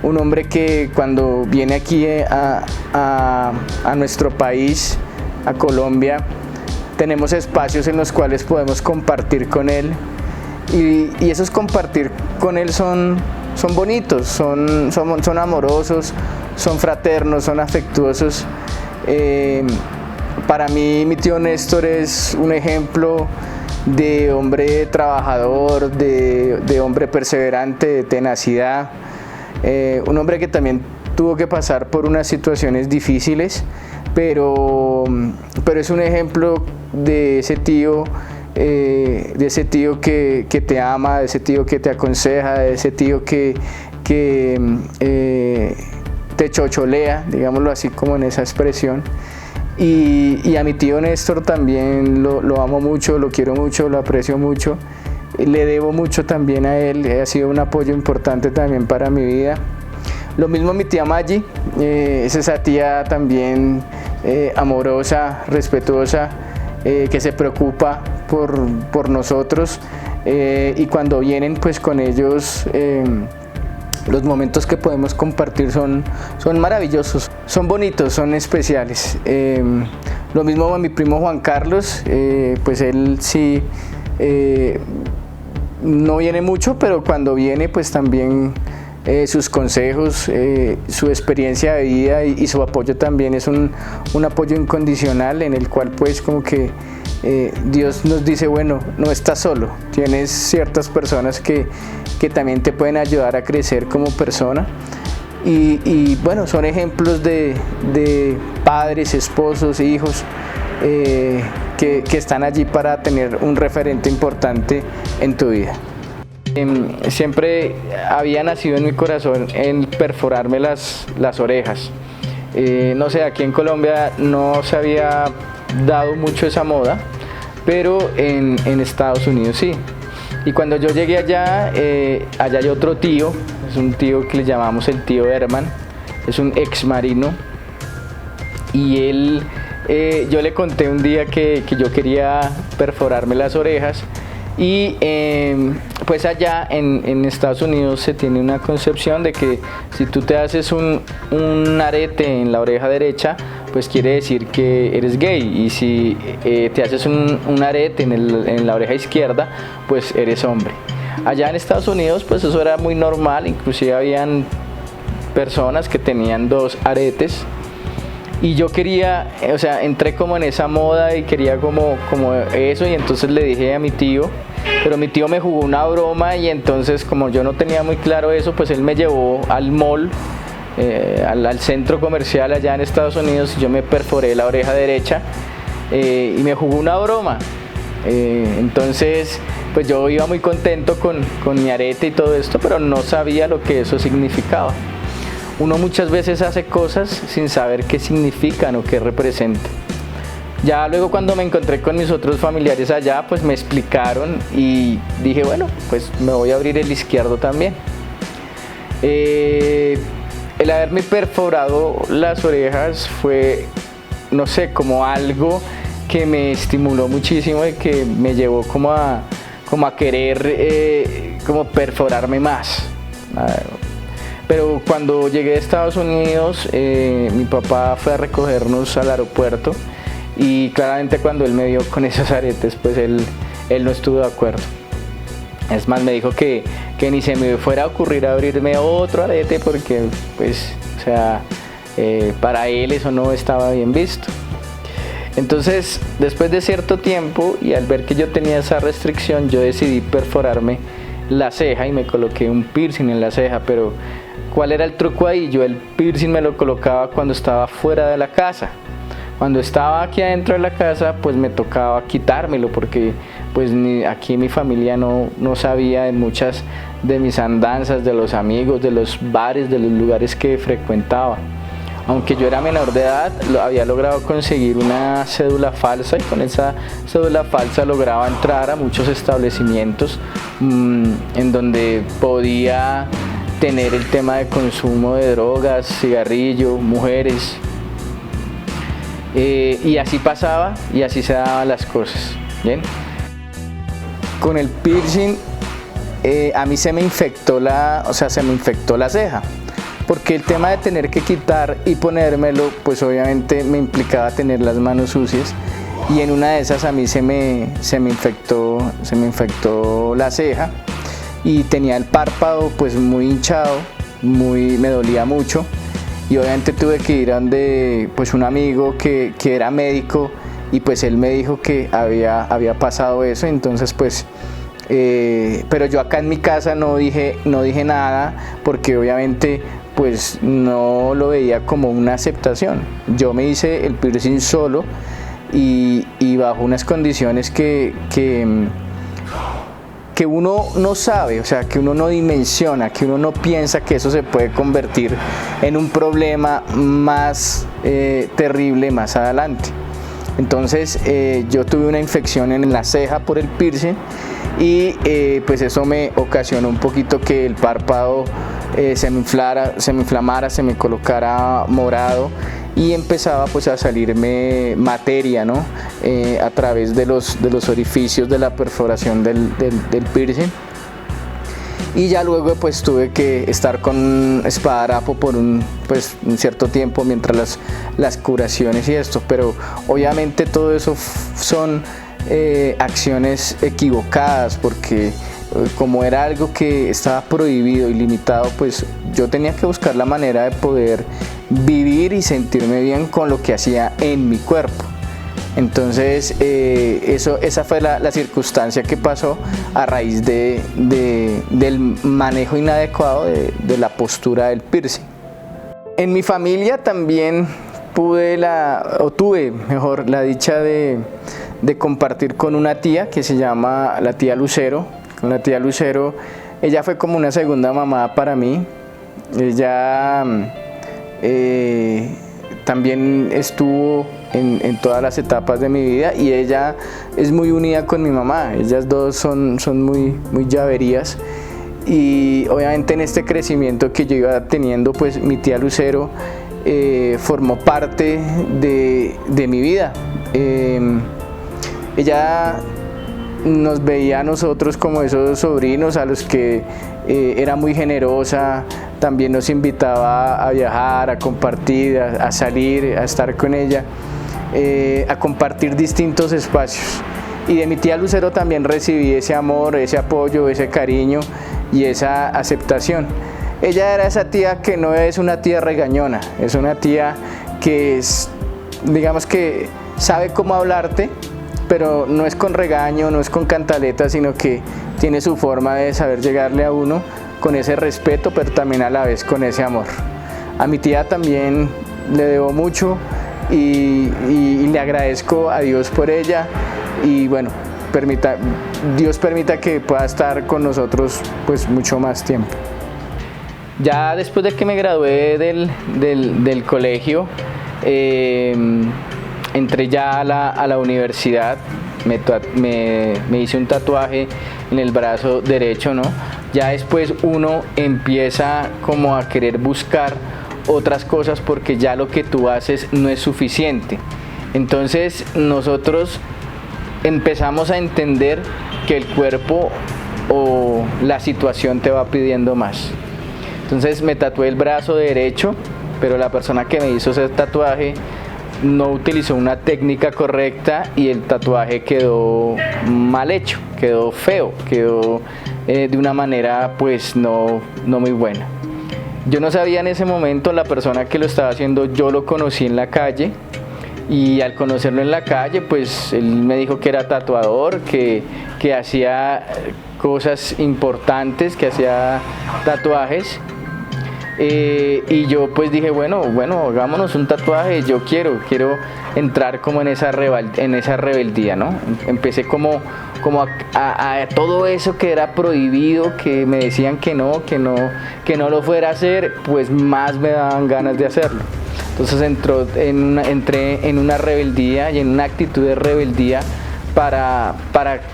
Speaker 2: un hombre que cuando viene aquí a nuestro país, a Colombia, tenemos espacios en los cuales podemos compartir con él y esos compartir con él son bonitos, son amorosos, son fraternos, son afectuosos. Para mí mi tío Néstor es un ejemplo de hombre trabajador, de hombre perseverante, de tenacidad, un hombre que también tuvo que pasar por unas situaciones difíciles, pero es un ejemplo de ese tío que te ama, de ese tío que te aconseja, de ese tío que te chocholea, digámoslo así como en esa expresión. Y a mi tío Néstor también lo amo mucho, lo quiero mucho, lo aprecio mucho. Le debo mucho también a él, ha sido un apoyo importante también para mi vida. Lo mismo mi tía Maggie, es esa tía también amorosa, respetuosa, que se preocupa por nosotros, y cuando vienen pues con ellos los momentos que podemos compartir son maravillosos, son bonitos, son especiales. Lo mismo a mi primo Juan Carlos, pues él sí no viene mucho, pero cuando viene pues también sus consejos, su experiencia de vida y su apoyo también es un apoyo incondicional en el cual pues como que Dios nos dice, bueno, no estás solo, tienes ciertas personas que también te pueden ayudar a crecer como persona y bueno, son ejemplos de padres, esposos, hijos que están allí para tener un referente importante en tu vida. Siempre había nacido en mi corazón el perforarme las orejas. No sé, aquí en Colombia no se había dado mucho esa moda, pero en Estados Unidos sí. Y cuando yo llegué allá, allá hay otro tío, es un tío que le llamamos el tío Herman, es un ex marino, y él, yo le conté un día que yo quería perforarme las orejas. Y pues allá en Estados Unidos se tiene una concepción de que si tú te haces un arete en la oreja derecha, pues quiere decir que eres gay, y si te haces un arete en la oreja izquierda, pues eres hombre. Allá en Estados Unidos pues eso era muy normal, inclusive habían personas que tenían 2 aretes. Y yo quería, o sea, entré como en esa moda y quería como eso, y entonces le dije a mi tío, pero mi tío me jugó una broma, y entonces como yo no tenía muy claro eso, pues él me llevó al mall, al centro comercial allá en Estados Unidos, y yo me perforé la oreja derecha y me jugó una broma. Entonces pues yo iba muy contento con mi arete y todo esto, pero no sabía lo que eso significaba. Uno muchas veces hace cosas sin saber qué significan o qué representan. Ya luego cuando me encontré con mis otros familiares allá, pues me explicaron y dije, bueno, pues me voy a abrir el izquierdo también. El haberme perforado las orejas fue, no sé, como algo que me estimuló muchísimo y que me llevó como a querer como perforarme más. Pero cuando llegué a Estados Unidos, mi papá fue a recogernos al aeropuerto, y claramente cuando él me vio con esos aretes, pues él no estuvo de acuerdo. Es más, me dijo que ni se me fuera a ocurrir abrirme otro arete porque, pues, o sea, para él eso no estaba bien visto. Entonces, después de cierto tiempo y al ver que yo tenía esa restricción, yo decidí perforarme la ceja y me coloqué un piercing en la ceja, pero ¿cuál era el truco ahí? Yo el piercing me lo colocaba cuando estaba fuera de la casa. Cuando estaba aquí adentro de la casa, pues me tocaba quitármelo, porque pues aquí mi familia no sabía de muchas de mis andanzas, de los amigos, de los bares, de los lugares que frecuentaba. Aunque yo era menor de edad, había logrado conseguir una cédula falsa, y con esa cédula falsa lograba entrar a muchos establecimientos en donde podía tener el tema de consumo de drogas, cigarrillo, mujeres. Y así pasaba y así se daban las cosas. ¿Bien? Con el piercing a mí se me infectó la ceja, porque el tema de tener que quitar y ponérmelo, pues obviamente me implicaba tener las manos sucias, y en una de esas a mí se me infectó la ceja, y tenía el párpado pues muy hinchado, me dolía mucho, y obviamente tuve que ir a donde pues un amigo que era médico, y pues él me dijo que había pasado eso. Entonces pues pero yo acá en mi casa no dije nada, porque obviamente pues no lo veía como una aceptación. Yo me hice el piercing solo y bajo unas condiciones que uno no sabe, o sea, que uno no dimensiona, que uno no piensa que eso se puede convertir en un problema más terrible más adelante. Entonces yo tuve una infección en la ceja por el piercing, y pues eso me ocasionó un poquito que el párpado se me inflamara, se me colocara morado, y empezaba pues a salirme materia, ¿no? A través de los orificios de la perforación del piercing. Y ya luego pues tuve que estar con esparadrapo por un cierto tiempo mientras las curaciones y esto, pero obviamente todo eso son acciones equivocadas, porque como era algo que estaba prohibido y limitado, pues yo tenía que buscar la manera de poder vivir y sentirme bien con lo que hacía en mi cuerpo. Entonces esa fue la circunstancia que pasó a raíz del manejo inadecuado de la postura del piercing. En mi familia también tuve la dicha de compartir con una tía que se llama la tía Lucero, con la tía Lucero. Ella fue como una segunda mamá para mí. Ella también estuvo en todas las etapas de mi vida y ella es muy unida con mi mamá. Ellas dos son muy llaverías. Y obviamente en este crecimiento que yo iba teniendo, pues mi tía Lucero formó parte de mi vida. Ella nos veía a nosotros como esos sobrinos a los que era muy generosa, también nos invitaba a viajar, a compartir, a salir, a estar con ella, a compartir distintos espacios. Y de mi tía Lucero también recibí ese amor, ese apoyo, ese cariño y esa aceptación. Ella era esa tía que no es una tía regañona, es una tía que es, digamos que sabe cómo hablarte, pero no es con regaño, no es con cantaleta, sino que tiene su forma de saber llegarle a uno con ese respeto, pero también a la vez con ese amor. A mi tía también le debo mucho y le agradezco a Dios por ella y bueno, Dios permita que pueda estar con nosotros pues mucho más tiempo. Ya después de que me gradué del colegio, entré ya a la universidad, me hice un tatuaje en el brazo derecho, ¿no? Ya después uno empieza como a querer buscar otras cosas porque ya lo que tú haces no es suficiente. Entonces nosotros empezamos a entender que el cuerpo o la situación te va pidiendo más. Entonces me tatué el brazo derecho, pero la persona que me hizo ese tatuaje no utilizó una técnica correcta y el tatuaje quedó mal hecho, quedó feo, quedó de una manera pues no muy buena. Yo no sabía en ese momento, la persona que lo estaba haciendo yo lo conocí en la calle y al conocerlo en la calle pues él me dijo que era tatuador, que hacía cosas importantes, que hacía tatuajes. Y yo pues dije, bueno, hagámonos un tatuaje, yo quiero entrar como en esa rebeldía, ¿no? Empecé como a todo eso que era prohibido, que me decían que no lo fuera a hacer, pues más me daban ganas de hacerlo. Entonces entré en una rebeldía y en una actitud de rebeldía para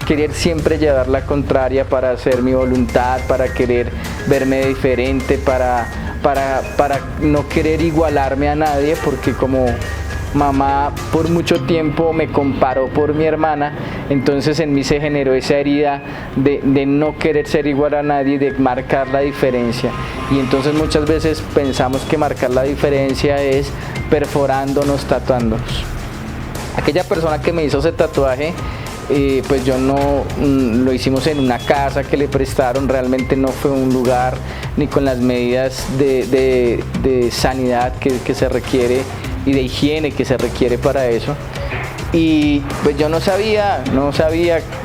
Speaker 2: querer siempre llevar la contraria, para hacer mi voluntad, para querer verme diferente, para no querer igualarme a nadie, porque como mamá por mucho tiempo me comparó por mi hermana, entonces en mí se generó esa herida de no querer ser igual a nadie, de marcar la diferencia. Y entonces muchas veces pensamos que marcar la diferencia es perforándonos, tatuándonos. Aquella persona que me hizo ese tatuaje, pues yo no lo hicimos en una casa que le prestaron, realmente no fue un lugar ni con las medidas de sanidad que se requiere y de higiene que se requiere para eso. Y pues yo no sabía,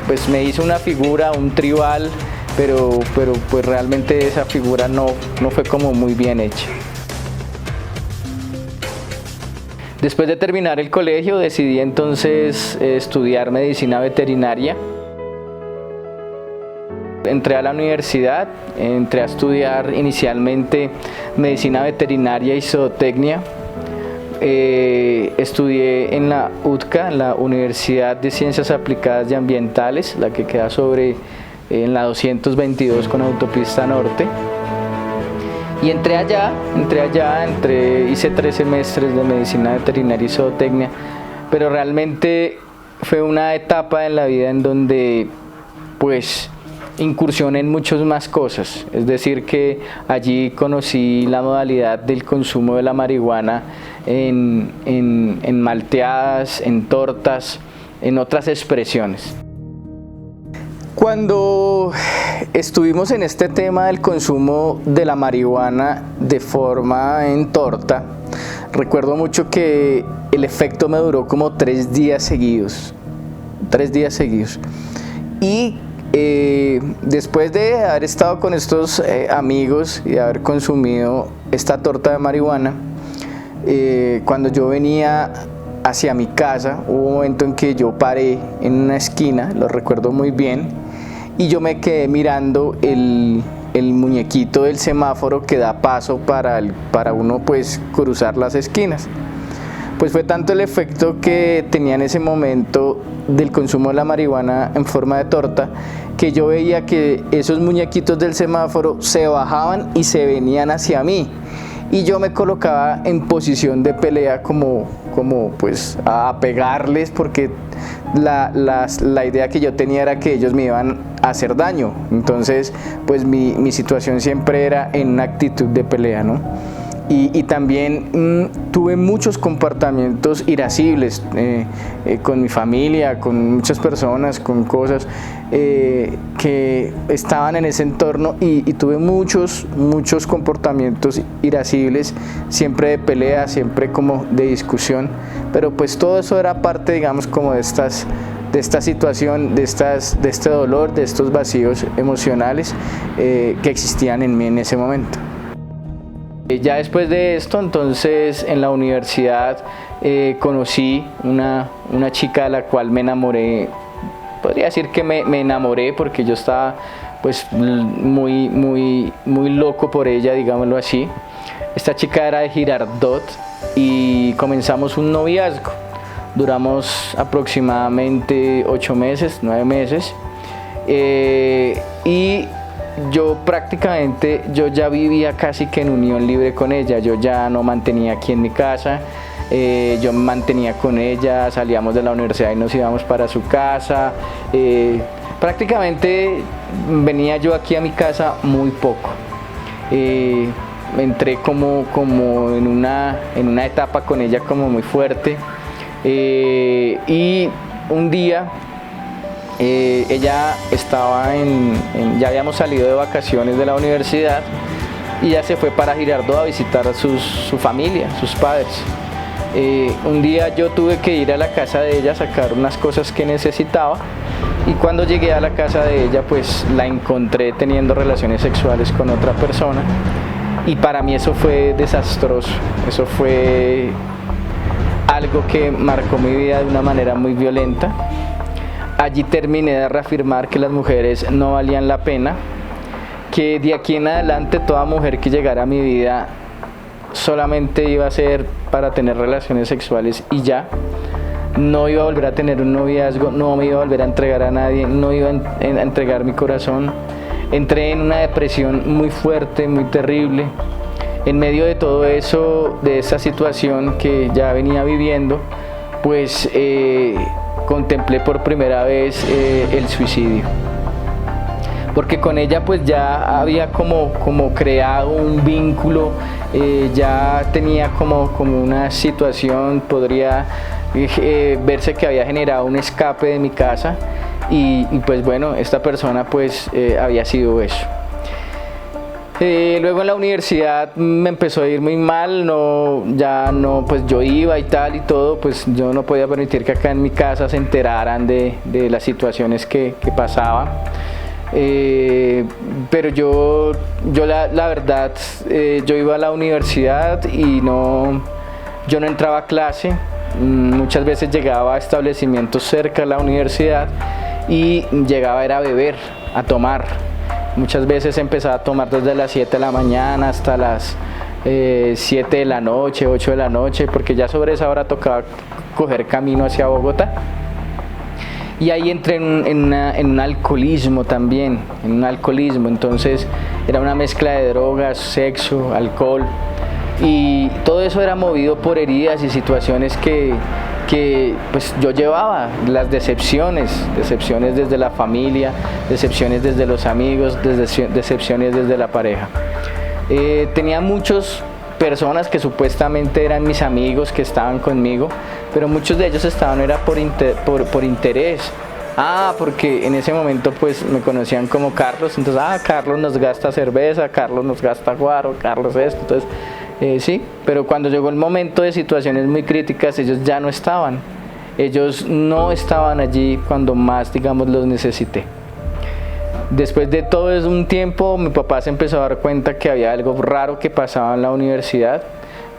Speaker 2: pues me hizo una figura, un tribal, pero pues realmente esa figura no fue como muy bien hecha. Después de terminar el colegio decidí entonces estudiar medicina veterinaria. Entré a la universidad, entré a estudiar inicialmente medicina veterinaria y zootecnia. Estudié en la UTCA, en la Universidad de Ciencias Aplicadas y Ambientales, la que queda en la 222 con autopista norte. Y entré allá, hice 3 semestres de medicina veterinaria y zootecnia, pero realmente fue una etapa en la vida en donde pues incursioné en muchas más cosas, es decir que allí conocí la modalidad del consumo de la marihuana en malteadas, en tortas, en otras expresiones. Cuando estuvimos en este tema del consumo de la marihuana de forma en torta, recuerdo mucho que el efecto me duró como 3 días seguidos. Y después de haber estado con estos amigos y haber consumido esta torta de marihuana, cuando yo venía hacia mi casa, hubo un momento en que yo paré en una esquina, lo recuerdo muy bien, y yo me quedé mirando el muñequito del semáforo que da paso para uno pues cruzar las esquinas. Pues fue tanto el efecto que tenía en ese momento del consumo de la marihuana en forma de torta, que yo veía que esos muñequitos del semáforo se bajaban y se venían hacia mí, y yo me colocaba en posición de pelea como pues a pegarles, porque la idea que yo tenía era que ellos me iban a hacer daño. Entonces pues mi situación siempre era en una actitud de pelea, ¿no? Y también tuve muchos comportamientos irascibles con mi familia, con muchas personas, con cosas que estaban en ese entorno, y tuve muchos comportamientos irascibles, siempre de pelea, siempre como de discusión, pero pues todo eso era parte, digamos, como de esta situación, de este dolor, de estos vacíos emocionales que existían en mí en ese momento. Ya después de esto, entonces en la universidad conocí una chica de la cual me enamoré. Podría decir que me enamoré, porque yo estaba pues muy loco por ella, digámoslo así. Esta chica era de Girardot y comenzamos un noviazgo. Duramos aproximadamente 8 meses, 9 meses. Y yo prácticamente ya vivía casi que en unión libre con ella. Yo ya no mantenía aquí en mi casa, yo me mantenía con ella, salíamos de la universidad y nos íbamos para su casa. Prácticamente venía yo aquí a mi casa muy poco. Entré como en una etapa con ella como muy fuerte, y un día ella estaba ya habíamos salido de vacaciones de la universidad, y ella se fue para Girardot a visitar a su familia, sus padres. Un día yo tuve que ir a la casa de ella a sacar unas cosas que necesitaba, y cuando llegué a la casa de ella pues la encontré teniendo relaciones sexuales con otra persona, y para mí eso fue desastroso. Eso fue algo que marcó mi vida de una manera muy violenta. Allí terminé de reafirmar que las mujeres no valían la pena, que de aquí en adelante toda mujer que llegara a mi vida solamente iba a ser para tener relaciones sexuales y ya. No iba a volver a tener un noviazgo, no me iba a volver a entregar a nadie, no iba a entregar mi corazón. Entré en una depresión muy fuerte, muy terrible. En medio de todo eso, de esa situación que ya venía viviendo, pues contemplé por primera vez el suicidio, porque con ella pues ya había como creado un vínculo, ya tenía como una situación, podría verse que había generado un escape de mi casa, y pues bueno, esta persona pues había sido eso. Luego en la universidad me empezó a ir muy mal, pues yo iba y tal y todo, pues yo no podía permitir que acá en mi casa se enteraran de las situaciones que pasaban. Pero yo la verdad, yo iba a la universidad y yo no entraba a clase. Muchas veces llegaba a establecimientos cerca de la universidad y llegaba a beber, a tomar. Muchas veces empezaba a tomar desde las 7 de la mañana hasta las 7 de la noche, 8 de la noche, porque ya sobre esa hora tocaba coger camino hacia Bogotá. Y ahí entré en un alcoholismo también, entonces era una mezcla de drogas, sexo, alcohol, y todo eso era movido por heridas y situaciones que pues yo llevaba, las decepciones desde la familia, decepciones desde los amigos, decepciones desde la pareja. Tenía muchas personas que supuestamente eran mis amigos, que estaban conmigo, pero muchos de ellos estaban por interés. Porque en ese momento pues me conocían como Carlos, entonces Carlos nos gasta cerveza, Carlos nos gasta guaro, Carlos esto, entonces sí, pero cuando llegó el momento de situaciones muy críticas, ellos ya no estaban allí cuando más, digamos, los necesité. Después de todo un tiempo, mi papá se empezó a dar cuenta que había algo raro que pasaba en la universidad.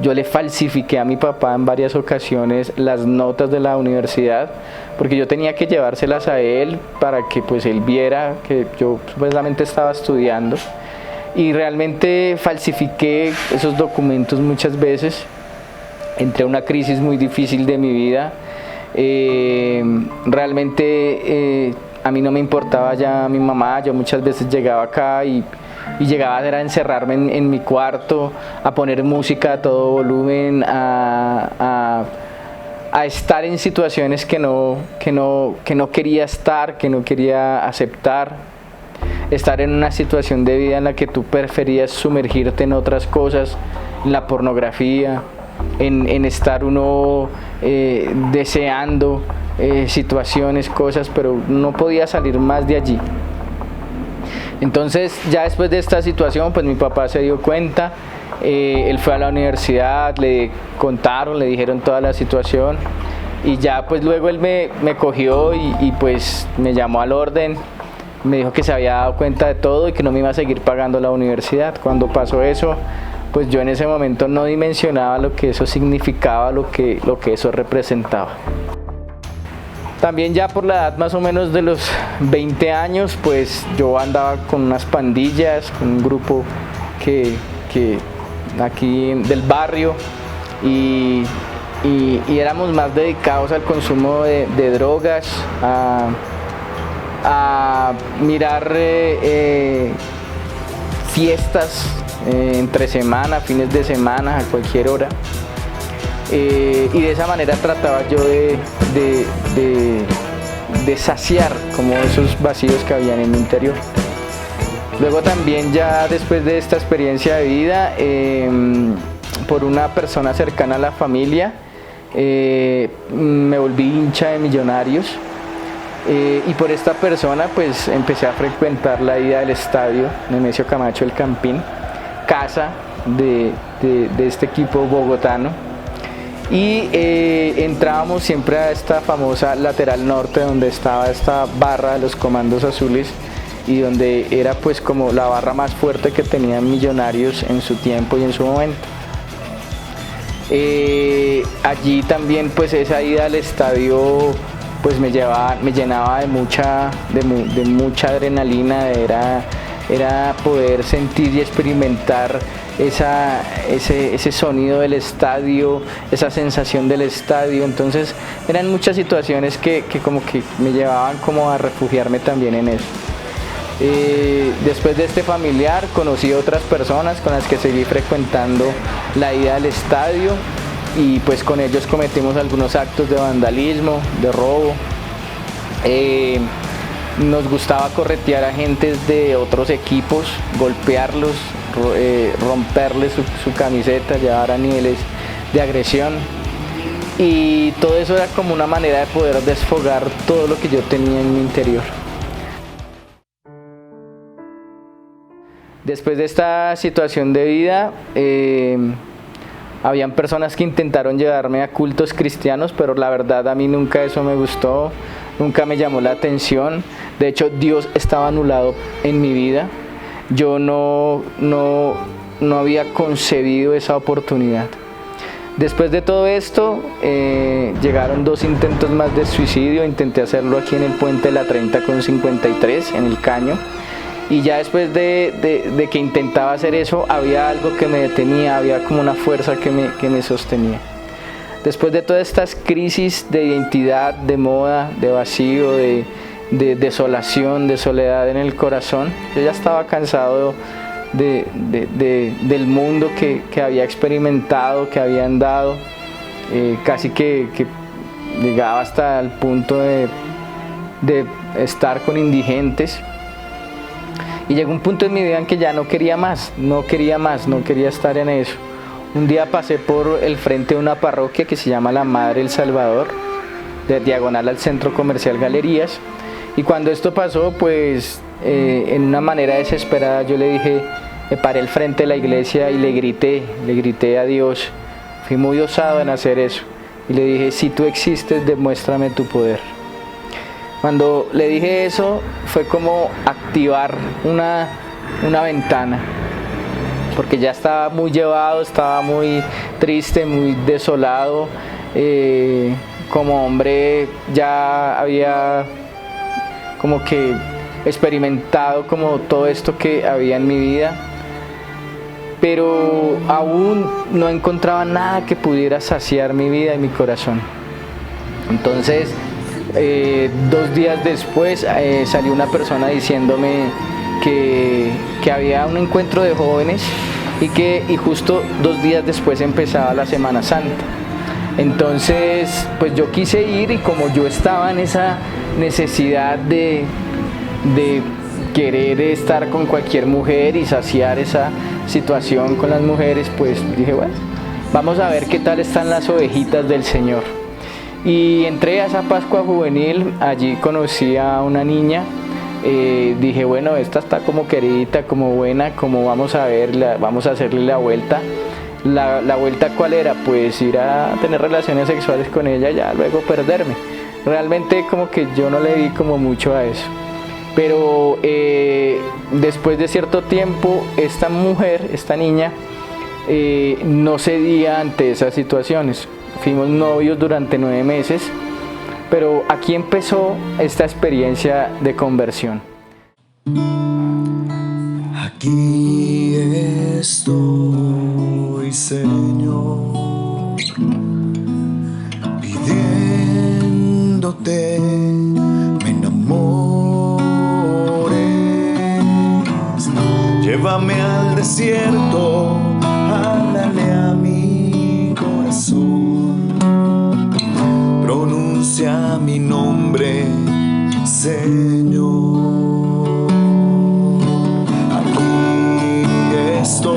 Speaker 2: Yo le falsifiqué a mi papá en varias ocasiones las notas de la universidad, porque yo tenía que llevárselas a él para que pues él viera que yo supuestamente estaba estudiando. Y realmente falsifiqué esos documentos muchas veces. Entré a una crisis muy difícil de mi vida. Realmente a mí no me importaba ya mi mamá. Yo muchas veces llegaba acá y llegaba a encerrarme en mi cuarto, a poner música a todo volumen, a estar en situaciones que no quería estar, que no quería aceptar, estar en una situación de vida en la que tú preferías sumergirte en otras cosas, en la pornografía, en estar uno deseando situaciones, cosas, pero no podía salir más de allí. Entonces ya después de esta situación pues mi papá se dio cuenta, él fue a la universidad, le contaron, le dijeron toda la situación y ya pues luego él me cogió y pues me llamó al orden, me dijo que se había dado cuenta de todo y que no me iba a seguir pagando la universidad. Cuando pasó eso pues yo en ese momento no dimensionaba lo que eso significaba, lo que eso representaba. También ya por la edad más o menos de los 20 años, pues yo andaba con unas pandillas, con un grupo que aquí del barrio y éramos más dedicados al consumo de drogas, a mirar fiestas entre semana, fines de semana, a cualquier hora. Y de esa manera trataba yo de saciar como esos vacíos que habían en mi interior. Luego también ya después de esta experiencia de vida, por una persona cercana a la familia, me volví hincha de Millonarios y por esta persona pues empecé a frecuentar la ida del estadio Nemesio Camacho El Campín, casa de este equipo bogotano. Y entrábamos siempre a esta famosa lateral norte donde estaba esta barra de los Comandos Azules y donde era pues como la barra más fuerte que tenían Millonarios en su tiempo y en su momento. Allí también pues esa ida al estadio pues me llenaba de mucha adrenalina, era poder sentir y experimentar ese sonido del estadio, esa sensación del estadio. Entonces eran muchas situaciones que como que me llevaban como a refugiarme también en eso. Después de este familiar conocí otras personas con las que seguí frecuentando la ida al estadio y pues con ellos cometimos algunos actos de vandalismo, de robo. Nos gustaba corretear a gentes de otros equipos, golpearlos, romperles su camiseta, llevar a niveles de agresión, y todo eso era como una manera de poder desfogar todo lo que yo tenía en mi interior. Después de esta situación de vida, habían personas que intentaron llevarme a cultos cristianos, pero la verdad a mí nunca eso me gustó, nunca me llamó la atención. De hecho, Dios estaba anulado en mi vida. Yo no había concebido esa oportunidad. Después de todo esto, llegaron 2 intentos más de suicidio. Intenté hacerlo aquí en el puente de la 30 con 53, en el Caño. Y ya después de que intentaba hacer eso, había algo que me detenía, había como una fuerza que me sostenía. Después de todas estas crisis de identidad, de moda, de vacío, de desolación, de soledad en el corazón, yo ya estaba cansado del mundo que había experimentado, que había andado, casi que llegaba hasta el punto de estar con indigentes. Y llegó un punto en mi vida en que ya no quería más, no quería estar en eso. Un día pasé por el frente de una parroquia que se llama La Madre El Salvador, de diagonal al Centro Comercial Galerías, y cuando esto pasó, pues en una manera desesperada yo le dije, me paré al frente de la iglesia y le grité a Dios. Fui muy osado en hacer eso y le dije, si tú existes, demuéstrame tu poder. Cuando le dije eso, fue como activar una ventana, porque ya estaba muy llevado, estaba muy triste, muy desolado. Como hombre ya había como que experimentado como todo esto que había en mi vida, pero aún no encontraba nada que pudiera saciar mi vida y mi corazón. Entonces 2 días después salió una persona diciéndome que había un encuentro de jóvenes y justo 2 días después empezaba la Semana Santa. Entonces pues yo quise ir, y como yo estaba en esa necesidad de querer estar con cualquier mujer y saciar esa situación con las mujeres, pues dije, bueno, vamos a ver qué tal están las ovejitas del Señor. Y entré a esa Pascua Juvenil, allí conocí a una niña. Dije, bueno, esta está como queridita, como buena, como vamos a verla, vamos a hacerle la vuelta. La vuelta, ¿cuál era? Pues ir a tener relaciones sexuales con ella, ya luego perderme. Realmente como que yo no le di como mucho a eso. Pero después de cierto tiempo, esta mujer, esta niña, no cedía ante esas situaciones. Fuimos novios durante 9 meses, pero aquí empezó esta experiencia de conversión.
Speaker 1: Aquí estoy, Señor, pidiéndote me enamores. Llévame al desierto, háblale a mi corazón, pronuncia mi nombre, Señor. Estoy,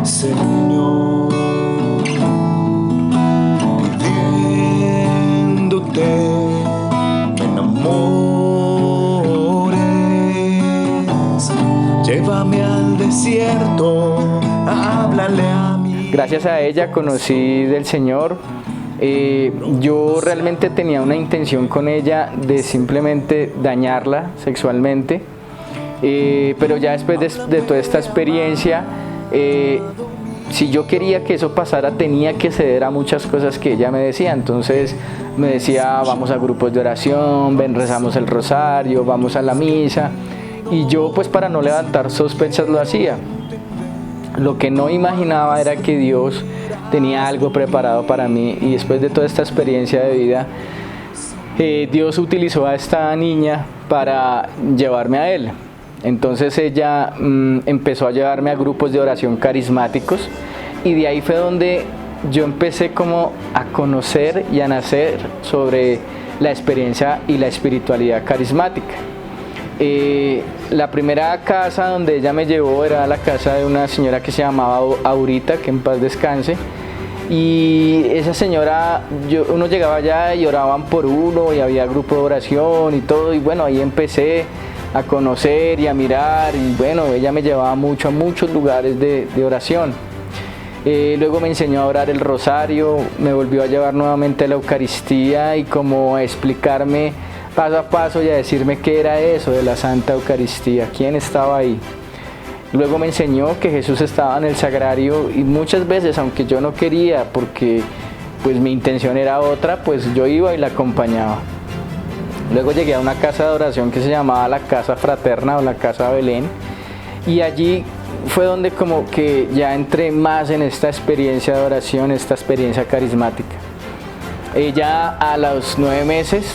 Speaker 1: Señor, pidiéndote me enamores. Llévame al desierto, háblale a mí.
Speaker 2: Gracias a ella conocí del Señor. Yo realmente tenía una intención con ella de simplemente dañarla sexualmente. Pero ya después de toda esta experiencia, si yo quería que eso pasara, tenía que ceder a muchas cosas que ella me decía. Entonces me decía, vamos a grupos de oración, ven, rezamos el rosario, vamos a la misa. Y yo, pues para no levantar sospechas, lo hacía. Lo que no imaginaba era que Dios tenía algo preparado para mí, y después de toda esta experiencia de vida, Dios utilizó a esta niña para llevarme a Él. Entonces ella empezó a llevarme a grupos de oración carismáticos, y de ahí fue donde yo empecé como a conocer y a nacer sobre la experiencia y la espiritualidad carismática. La primera casa donde ella me llevó era la casa de una señora que se llamaba Aurita, que en paz descanse. Y esa señora, uno llegaba allá y oraban por uno, y había grupo de oración y todo, y bueno, ahí empecé a conocer y a mirar, y bueno, ella me llevaba mucho a muchos lugares de oración. Luego me enseñó a orar el rosario, me volvió a llevar nuevamente a la Eucaristía y como a explicarme paso a paso y a decirme qué era eso de la Santa Eucaristía, quién estaba ahí. Luego me enseñó que Jesús estaba en el sagrario, y muchas veces, aunque yo no quería, porque pues mi intención era otra, pues yo iba y la acompañaba. Luego llegué a una casa de oración que se llamaba la Casa Fraterna o la Casa Belén, y allí fue donde como que ya entré más en esta experiencia de oración, esta experiencia carismática. Ya a los 9 meses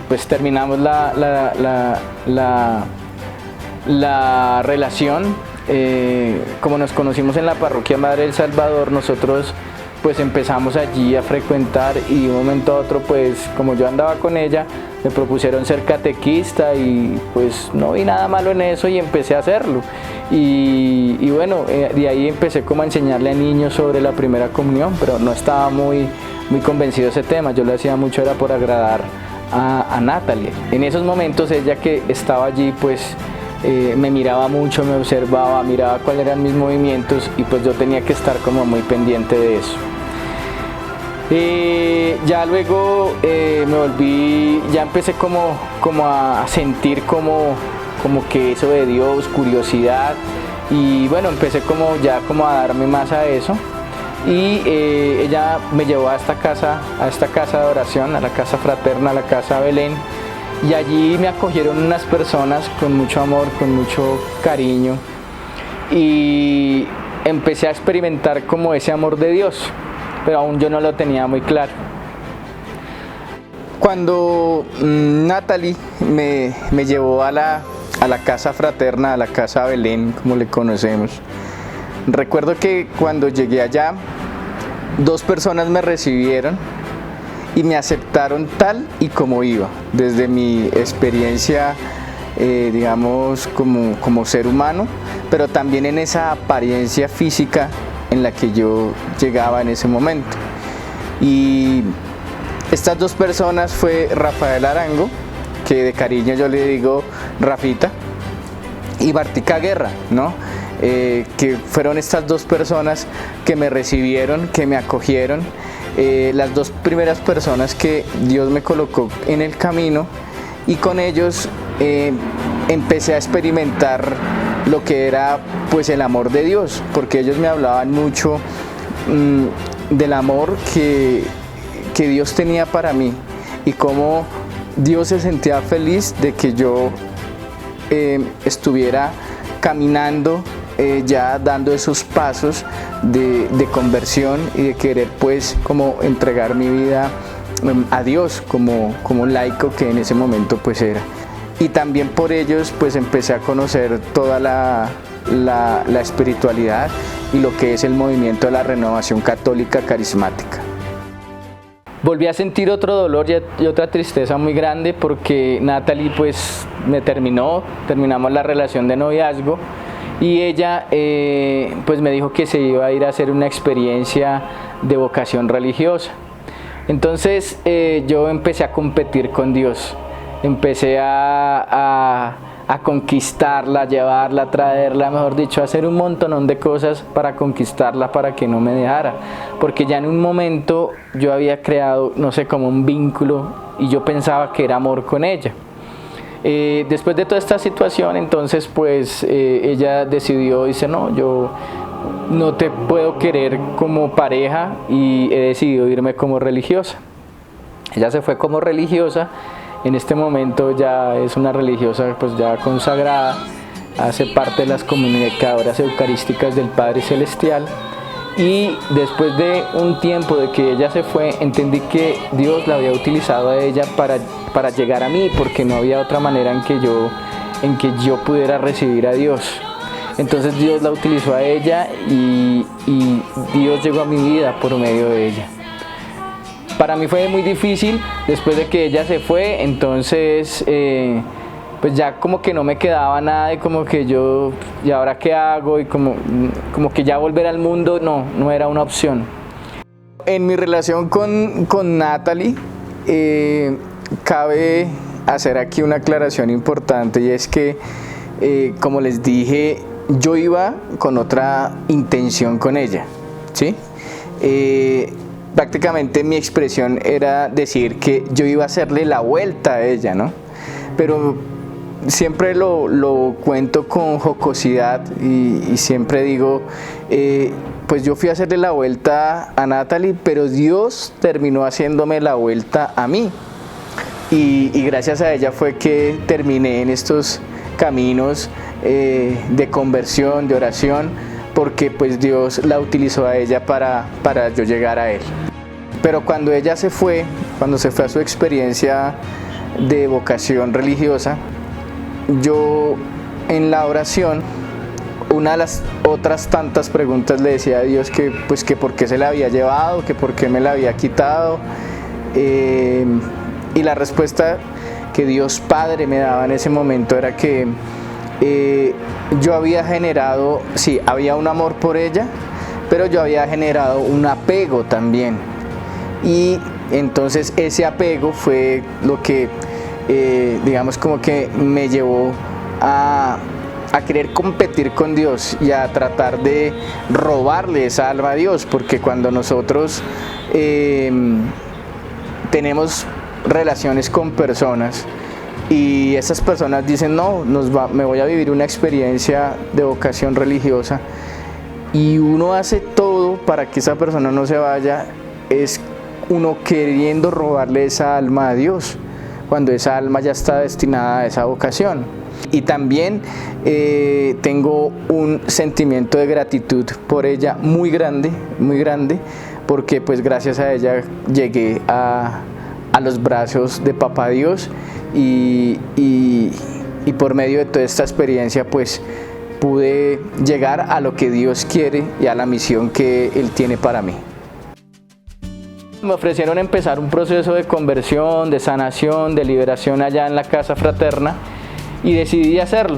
Speaker 2: pues terminamos la relación. Como nos conocimos en la parroquia Madre del Salvador, nosotros pues empezamos allí a frecuentar, y de un momento a otro, pues como yo andaba con ella, me propusieron ser catequista, y pues no vi nada malo en eso y empecé a hacerlo. Y bueno, de ahí empecé como a enseñarle a niños sobre la primera comunión, pero no estaba muy convencido de ese tema. Yo lo hacía mucho era por agradar a Natalie. En esos momentos ella, que estaba allí, pues me miraba mucho, me observaba, miraba cuáles eran mis movimientos, y pues yo tenía que estar como muy pendiente de eso. Ya luego me volví, ya empecé como a sentir como que eso de Dios, curiosidad, Y bueno, empecé como a darme más a eso. Y ella me llevó a esta casa de oración, a la casa fraterna, a la casa Belén. Y allí me acogieron unas personas con mucho amor, con mucho cariño. Y empecé a experimentar como ese amor de Dios, pero aún yo no lo tenía muy claro. Cuando Natalie me llevó a la casa fraterna, a la casa Belén, como le conocemos, recuerdo que cuando llegué allá, 2 personas me recibieron y me aceptaron tal y como iba, desde mi experiencia, digamos, como ser humano, pero también en esa apariencia física en la que yo llegaba en ese momento. Y estas 2 personas fue Rafael Arango, que de cariño yo le digo Rafita, y Bartica Guerra, ¿no? Que fueron estas 2 personas que me recibieron, que me acogieron, las 2 primeras personas que Dios me colocó en el camino, y con ellos empecé a experimentar lo que era pues el amor de Dios, porque ellos me hablaban mucho del amor que Dios tenía para mí y cómo Dios se sentía feliz de que yo estuviera caminando, ya dando esos pasos de conversión y de querer pues como entregar mi vida a Dios como laico que en ese momento pues era. Y también por ellos pues empecé a conocer toda la espiritualidad y lo que es el movimiento de la renovación católica carismática. Volví a sentir otro dolor y otra tristeza muy grande porque Natalie pues me terminamos la relación de noviazgo y ella pues me dijo que se iba a ir a hacer una experiencia de vocación religiosa. Entonces yo empecé a competir con Dios, empecé a conquistarla, a llevarla, a traerla, mejor dicho, a hacer un montonón de cosas para conquistarla, para que no me dejara, porque ya en un momento yo había creado, no sé, como un vínculo y yo pensaba que era amor con ella. Después de toda esta situación, entonces pues ella decidió, dice, no, yo no te puedo querer como pareja y he decidido irme como religiosa. Ella se fue como religiosa. En este momento ya es una religiosa pues ya consagrada, hace parte de las comunicadoras eucarísticas del Padre Celestial, y después de un tiempo de que ella se fue, entendí que Dios la había utilizado a ella para llegar a mí, porque no había otra manera en que yo pudiera recibir a Dios. Entonces Dios la utilizó a ella y Dios llegó a mi vida por medio de ella. Para mí fue muy difícil después de que ella se fue, entonces pues ya como que no me quedaba nada y como que yo, ¿y ahora qué hago? Y como que ya volver al mundo no era una opción. En mi relación con Natalie cabe hacer aquí una aclaración importante, y es que como les dije, yo iba con otra intención con ella, ¿sí? Prácticamente mi expresión era decir que yo iba a hacerle la vuelta a ella, ¿no? Pero siempre lo cuento con jocosidad y siempre digo, pues yo fui a hacerle la vuelta a Natalie, pero Dios terminó haciéndome la vuelta a mí. Y gracias a ella fue que terminé en estos caminos de conversión, de oración, porque pues Dios la utilizó a ella para yo llegar a Él. Pero cuando ella se fue a su experiencia de vocación religiosa, yo en la oración, una de las otras tantas preguntas le decía a Dios que por qué se la había llevado, que por qué me la había quitado, y la respuesta que Dios Padre me daba en ese momento era que yo había generado, sí, había un amor por ella, pero yo había generado un apego también, y entonces ese apego fue lo que digamos como que me llevó a querer competir con Dios y a tratar de robarle esa alma a Dios, porque cuando nosotros tenemos relaciones con personas, y esas personas dicen, no, me voy a vivir una experiencia de vocación religiosa, y uno hace todo para que esa persona no se vaya, es uno queriendo robarle esa alma a Dios, cuando esa alma ya está destinada a esa vocación. Y también tengo un sentimiento de gratitud por ella muy grande, porque pues gracias a ella llegué a los brazos de Papá Dios, y por medio de toda esta experiencia pues pude llegar a lo que Dios quiere y a la misión que Él tiene para mí. Me ofrecieron empezar un proceso de conversión, de sanación, de liberación allá en la Casa Fraterna, y decidí hacerlo.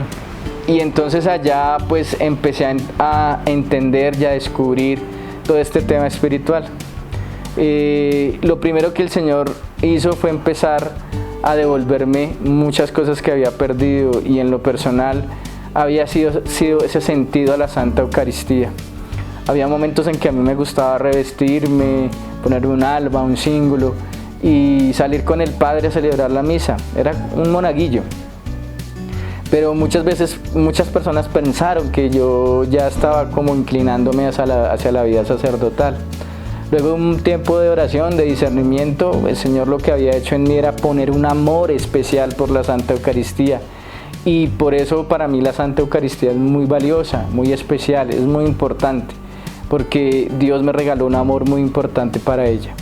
Speaker 2: Y entonces allá pues empecé a entender y a descubrir todo este tema espiritual. Lo primero que el Señor hizo fue empezar a devolverme muchas cosas que había perdido, y en lo personal había sido ese sentido a la Santa Eucaristía. Había momentos en que a mí me gustaba revestirme, ponerme un alba, un cíngulo y salir con el Padre a celebrar la misa. Era un monaguillo. Pero muchas veces muchas personas pensaron que yo ya estaba como inclinándome hacia la vida sacerdotal. Luego de un tiempo de oración, de discernimiento, el Señor lo que había hecho en mí era poner un amor especial por la Santa Eucaristía. Y por eso para mí la Santa Eucaristía es muy valiosa, muy especial, es muy importante, porque Dios me regaló un amor muy importante para ella.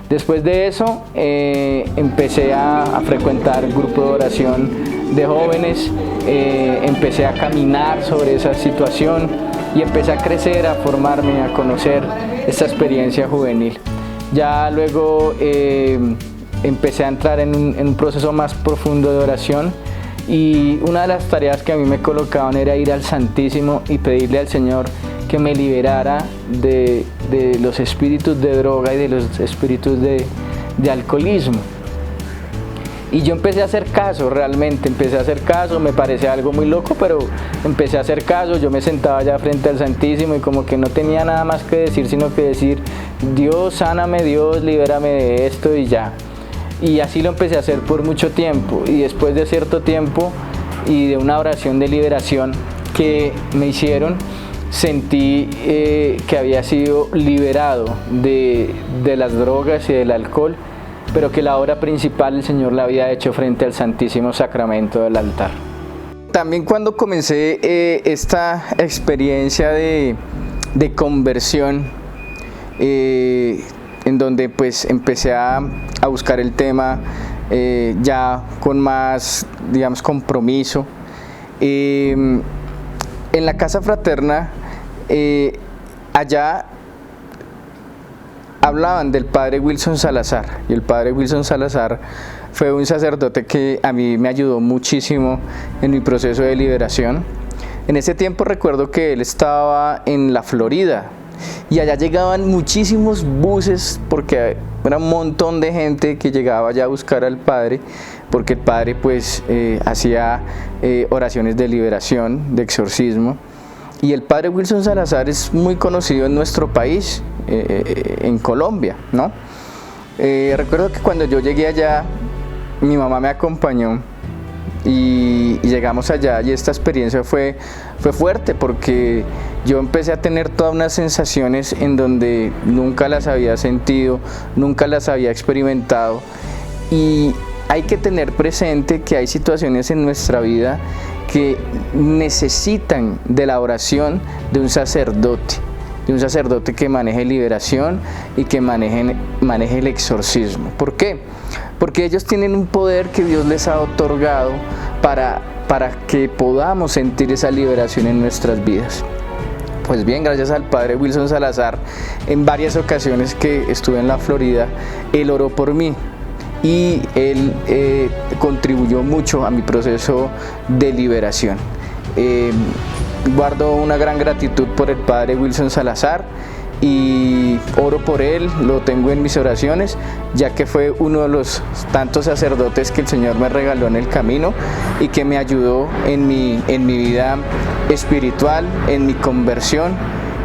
Speaker 2: Después de eso empecé a frecuentar el grupo de oración de jóvenes, empecé a caminar sobre esa situación y empecé a crecer, a formarme, a conocer esta experiencia juvenil. Ya luego empecé a entrar en un proceso más profundo de oración, y una de las tareas que a mí me colocaban era ir al Santísimo y pedirle al Señor que me liberara de los espíritus de droga y de los espíritus de alcoholismo. Y yo empecé a hacer caso, realmente empecé a hacer caso, me parecía algo muy loco, pero empecé a hacer caso. Yo me sentaba allá frente al Santísimo y como que no tenía nada más que decir, sino que decir, Dios, sáname, Dios, libérame de esto, y ya. Y así lo empecé a hacer por mucho tiempo, y después de cierto tiempo y de una oración de liberación que me hicieron, sentí que había sido liberado de las drogas y del alcohol, pero que la obra principal el Señor la había hecho frente al Santísimo Sacramento del altar. También cuando comencé esta experiencia de conversión, en donde pues empecé a buscar el tema ya con más, digamos, compromiso. En la Casa Fraterna, allá hablaban del Padre Wilson Salazar, y el Padre Wilson Salazar fue un sacerdote que a mí me ayudó muchísimo en mi proceso de liberación. En ese tiempo recuerdo que él estaba en la Florida, y allá llegaban muchísimos buses, porque era un montón de gente que llegaba allá a buscar al Padre, porque el Padre pues hacía oraciones de liberación, de exorcismo. Y el Padre Wilson Salazar es muy conocido en nuestro país, en Colombia, ¿no? Recuerdo que cuando yo llegué allá, mi mamá me acompañó y llegamos allá, y esta experiencia fue fuerte, porque yo empecé a tener todas unas sensaciones en donde nunca las había sentido, nunca las había experimentado. Y hay que tener presente que hay situaciones en nuestra vida que necesitan de la oración de un sacerdote que maneje liberación y que maneje el exorcismo. ¿Por qué? Porque ellos tienen un poder que Dios les ha otorgado para que podamos sentir esa liberación en nuestras vidas. Pues bien, gracias al Padre Wilson Salazar, en varias ocasiones que estuve en la Florida, él oró por mí, y él contribuyó mucho a mi proceso de liberación. Guardo una gran gratitud por el Padre Wilson Salazar y oro por él, lo tengo en mis oraciones, ya que fue uno de los tantos sacerdotes que el Señor me regaló en el camino y que me ayudó en mi vida espiritual, en mi conversión,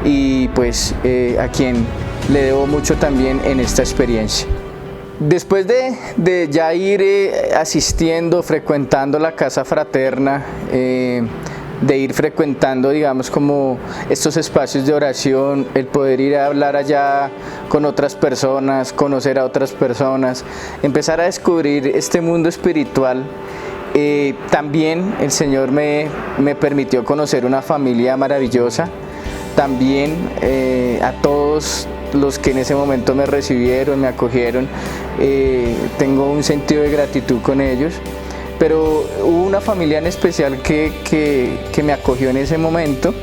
Speaker 2: y pues a quien le debo mucho también en esta experiencia. Después de ya ir asistiendo, frecuentando la casa fraterna, de ir frecuentando, digamos, como estos espacios de oración, el poder ir a hablar allá con otras personas, conocer a otras personas, empezar a descubrir este mundo espiritual. También el Señor me permitió conocer una familia maravillosa, también a todos los que en ese momento me recibieron, me acogieron, tengo un sentido de gratitud con ellos. Pero hubo una familia en especial que me acogió en ese momento,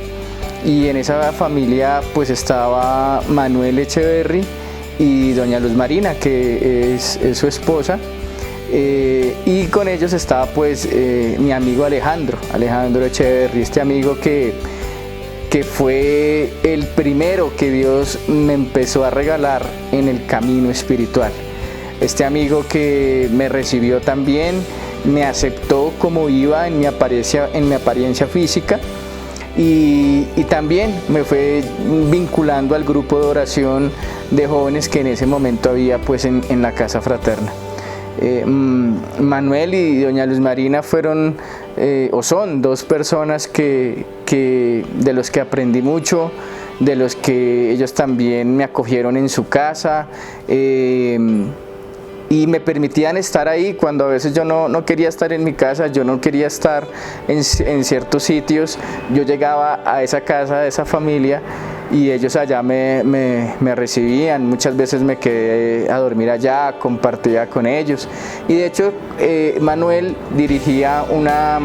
Speaker 2: y en esa familia pues estaba Manuel Echeverry y doña Luz Marina, que es su esposa, y con ellos estaba pues mi amigo Alejandro Echeverry, este amigo que fue el primero que Dios me empezó a regalar en el camino espiritual. Este amigo que me recibió también, me aceptó como iba en mi apariencia física, y también me fue vinculando al grupo de oración de jóvenes que en ese momento había pues en la casa fraterna. Manuel y doña Luz Marina fueron o son dos personas de los que aprendí mucho, de los que ellos también me acogieron en su casa, y me permitían estar ahí cuando a veces yo no quería estar en mi casa, yo no quería estar en ciertos sitios. Yo llegaba a esa casa de esa familia y ellos allá me recibían. Muchas veces me quedé a dormir allá, compartía con ellos, y de hecho Manuel dirigía una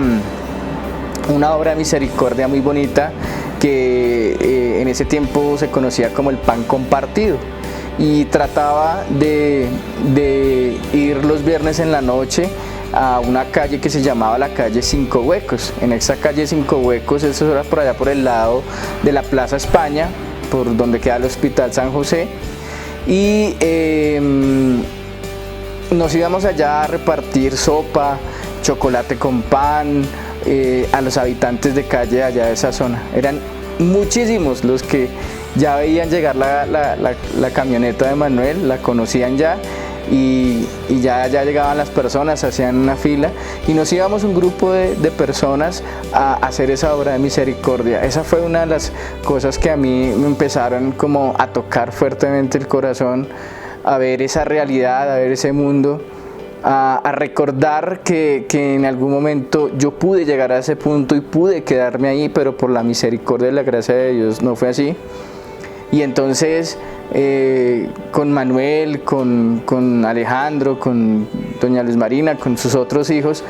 Speaker 2: obra de misericordia muy bonita que en ese tiempo se conocía como el Pan Compartido, y trataba de ir los viernes en la noche a una calle que se llamaba la calle Cinco Huecos. En esa calle Cinco Huecos, eso era por allá por el lado de la Plaza España, por donde queda el Hospital San José, y nos íbamos allá a repartir sopa, chocolate con pan a los habitantes de calle allá de esa zona. Eran muchísimos los que ya veían llegar la camioneta de Manuel, la conocían ya, y ya llegaban las personas, hacían una fila, y nos íbamos un grupo de personas a hacer esa obra de misericordia. Esa fue una de las cosas que a mí me empezaron como a tocar fuertemente el corazón, a ver esa realidad, a ver ese mundo, a recordar que en algún momento yo pude llegar a ese punto y pude quedarme ahí, pero por la misericordia y la gracia de Dios no fue así. Y entonces con Manuel, con Alejandro, con doña Luz Marina, con sus otros hijos,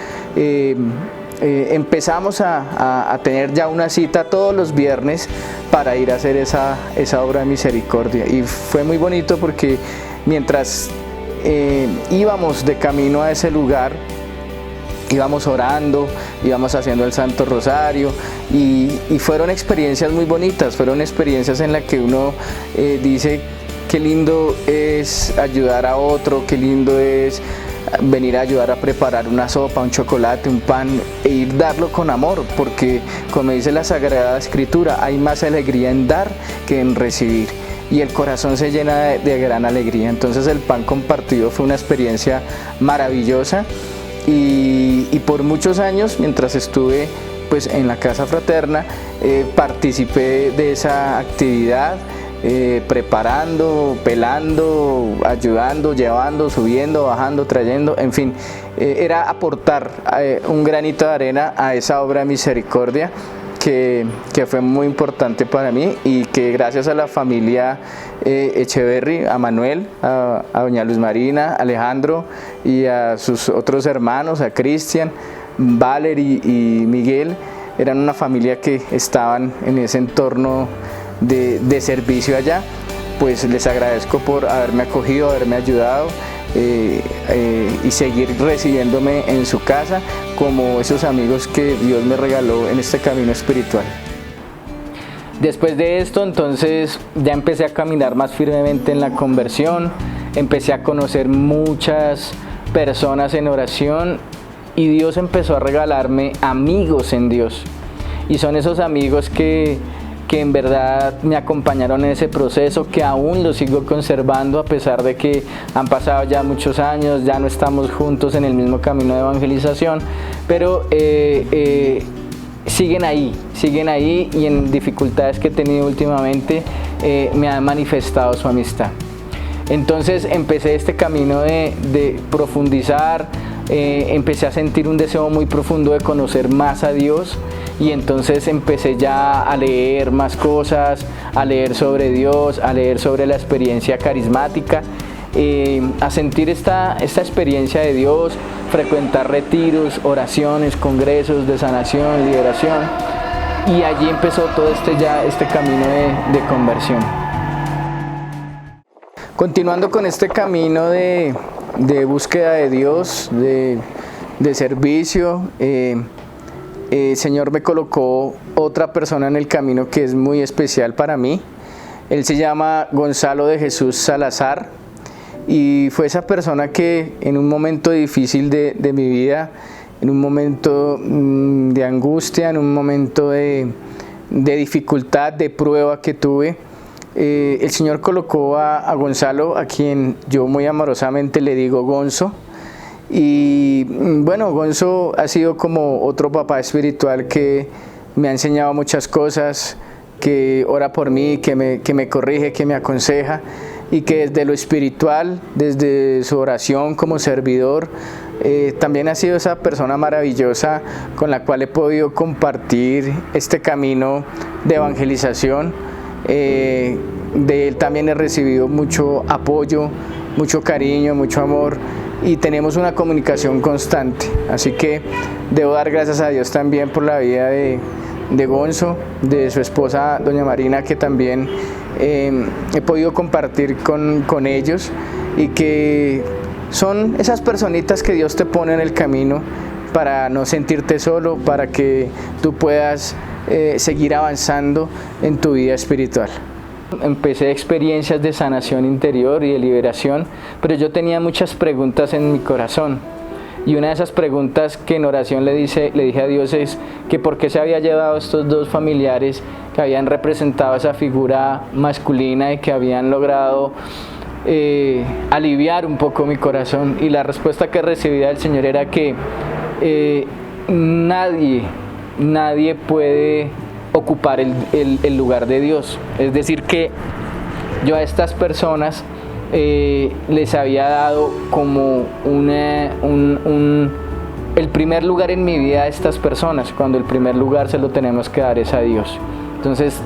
Speaker 2: empezamos a tener ya una cita todos los viernes para ir a hacer esa obra de misericordia. Y fue muy bonito porque mientras íbamos de camino a ese lugar, íbamos orando, íbamos haciendo el Santo Rosario, y fueron experiencias muy bonitas, fueron experiencias en las que uno dice qué lindo es ayudar a otro, qué lindo es venir a ayudar a preparar una sopa, un chocolate, un pan, e ir darlo con amor, porque como dice la Sagrada Escritura, hay más alegría en dar que en recibir, y el corazón se llena de gran alegría. Entonces el pan compartido fue una experiencia maravillosa. Y por muchos años, mientras estuve pues en la casa fraterna, participé de esa actividad, preparando, pelando, ayudando, llevando, subiendo, bajando, trayendo, en fin, era aportar un granito de arena a esa obra de misericordia que fue muy importante para mí, y que gracias a la familia Echeverry, a Manuel, a doña Luz Marina, a Alejandro y a sus otros hermanos, a Cristian, Valery y Miguel, eran una familia que estaban en ese entorno de servicio allá. Pues les agradezco por haberme acogido, haberme ayudado, y seguir recibiéndome en su casa como esos amigos que Dios me regaló en este camino espiritual. Después de esto, entonces, ya empecé a caminar más firmemente en la conversión, empecé a conocer muchas personas en oración, y Dios empezó a regalarme amigos en Dios. Y son esos amigos que que en verdad me acompañaron en ese proceso, que aún lo sigo conservando a pesar de que han pasado ya muchos años, ya no estamos juntos en el mismo camino de evangelización, pero siguen ahí y en dificultades que he tenido últimamente me han manifestado su amistad. Entonces empecé este camino de profundizar, empecé a sentir un deseo muy profundo de conocer más a Dios, y entonces empecé ya a leer más cosas, a leer sobre Dios, a leer sobre la experiencia carismática, a sentir esta experiencia de Dios, frecuentar retiros, oraciones, congresos de sanación, liberación, y allí empezó todo este camino de conversión. Continuando con este camino de búsqueda de Dios, de servicio, el Señor me colocó otra persona en el camino que es muy especial para mí. Él se llama Gonzalo de Jesús Salazar, y fue esa persona que en un momento difícil de mi vida, en un momento de angustia, en un momento de dificultad, de prueba que tuve, el Señor colocó a Gonzalo, a quien yo muy amorosamente le digo Gonzo. Y bueno, Gonzo ha sido como otro papá espiritual que me ha enseñado muchas cosas, que ora por mí, que me corrige, que me aconseja, y que desde lo espiritual, desde su oración como servidor, también ha sido esa persona maravillosa con la cual he podido compartir este camino de evangelización. De él también he recibido mucho apoyo, mucho cariño, mucho amor, y tenemos una comunicación constante. Así que debo dar gracias a Dios también por la vida de Gonzo, de su esposa doña Marina, que también he podido compartir con ellos, y que son esas personitas que Dios te pone en el camino para no sentirte solo, para que tú puedas seguir avanzando en tu vida espiritual. Empecé experiencias de sanación interior y de liberación, pero yo tenía muchas preguntas en mi corazón, y una de esas preguntas que en oración le dije a Dios es que por qué se había llevado a estos dos familiares que habían representado esa figura masculina y que habían logrado aliviar un poco mi corazón. Y la respuesta que recibí del Señor era que nadie puede ocupar el lugar de Dios. Es decir, que yo a estas personas les había dado como el primer lugar en mi vida a estas personas, cuando el primer lugar se lo tenemos que dar es a Dios. Entonces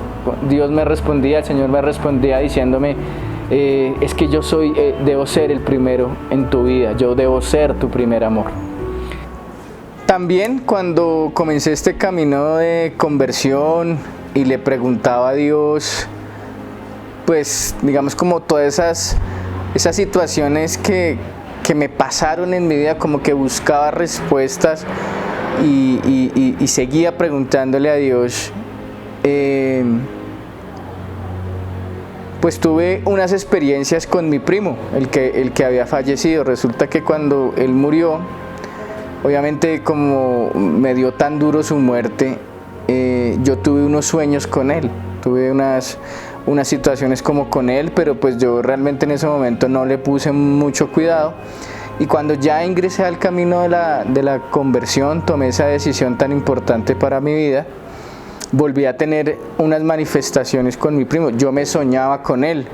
Speaker 2: Dios me respondía, el Señor me respondía diciéndome, es que yo debo ser el primero en tu vida, yo debo ser tu primer amor. También cuando comencé este camino de conversión y le preguntaba a Dios, pues digamos como todas esas situaciones que me pasaron en mi vida, como que buscaba respuestas y seguía preguntándole a Dios, pues tuve unas experiencias con mi primo, el que había fallecido. Resulta que cuando él murió, obviamente como me dio tan duro su muerte, yo tuve unos sueños con él, tuve unas situaciones como con él, pero pues yo realmente en ese momento no le puse mucho cuidado, y cuando ya ingresé al camino de la conversión, tomé esa decisión tan importante para mi vida, volví a tener unas manifestaciones con mi primo. Yo me soñaba con él,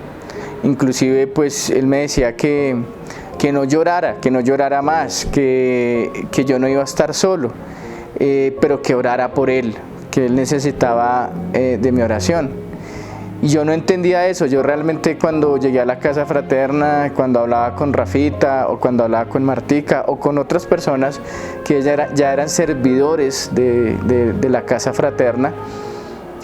Speaker 2: inclusive pues él me decía que no llorara más, que yo no iba a estar solo, pero que orara por él, que él necesitaba de mi oración. Y yo no entendía eso. Yo realmente cuando llegué a la casa fraterna, cuando hablaba con Rafita o cuando hablaba con Martica o con otras personas que ya eran servidores de la casa fraterna,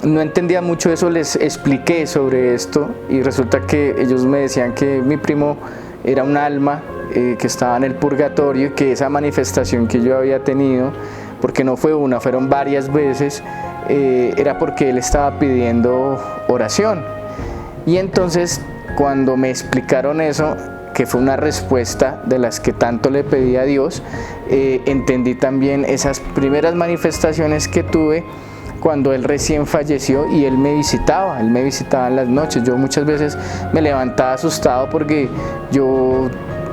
Speaker 2: no entendía mucho eso. Les expliqué sobre esto y resulta que ellos me decían que mi primo era un alma que estaba en el purgatorio, y que esa manifestación que yo había tenido, porque no fue una, fueron varias veces, era porque él estaba pidiendo oración. Y entonces cuando me explicaron eso, que fue una respuesta de las que tanto le pedí a Dios, entendí también esas primeras manifestaciones que tuve, cuando él recién falleció y él me visitaba en las noches. Yo muchas veces me levantaba asustado porque yo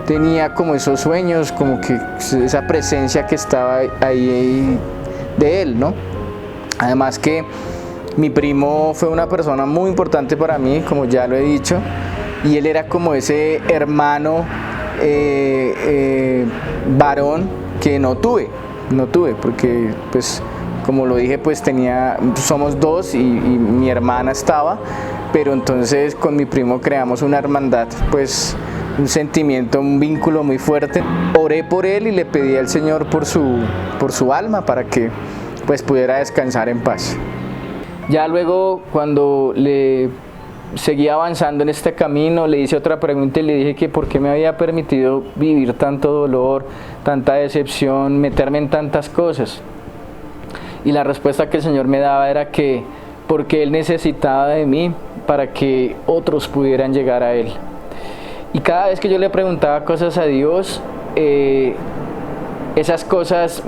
Speaker 2: tenía como esos sueños, como que esa presencia que estaba ahí de él, ¿no? Además que mi primo fue una persona muy importante para mí, como ya lo he dicho, y él era como ese hermano varón que no tuve, porque pues como lo dije, pues somos dos y mi hermana estaba, pero entonces con mi primo creamos una hermandad, pues un sentimiento, un vínculo muy fuerte. Oré por él y le pedí al Señor por su alma para que pues pudiera descansar en paz. Ya luego, cuando le seguí avanzando en este camino, le hice otra pregunta y le dije que por qué me había permitido vivir tanto dolor, tanta decepción, meterme en tantas cosas. Y la respuesta que el Señor me daba era que porque Él necesitaba de mí para que otros pudieran llegar a Él. Y cada vez que yo le preguntaba cosas a Dios, esas cosas,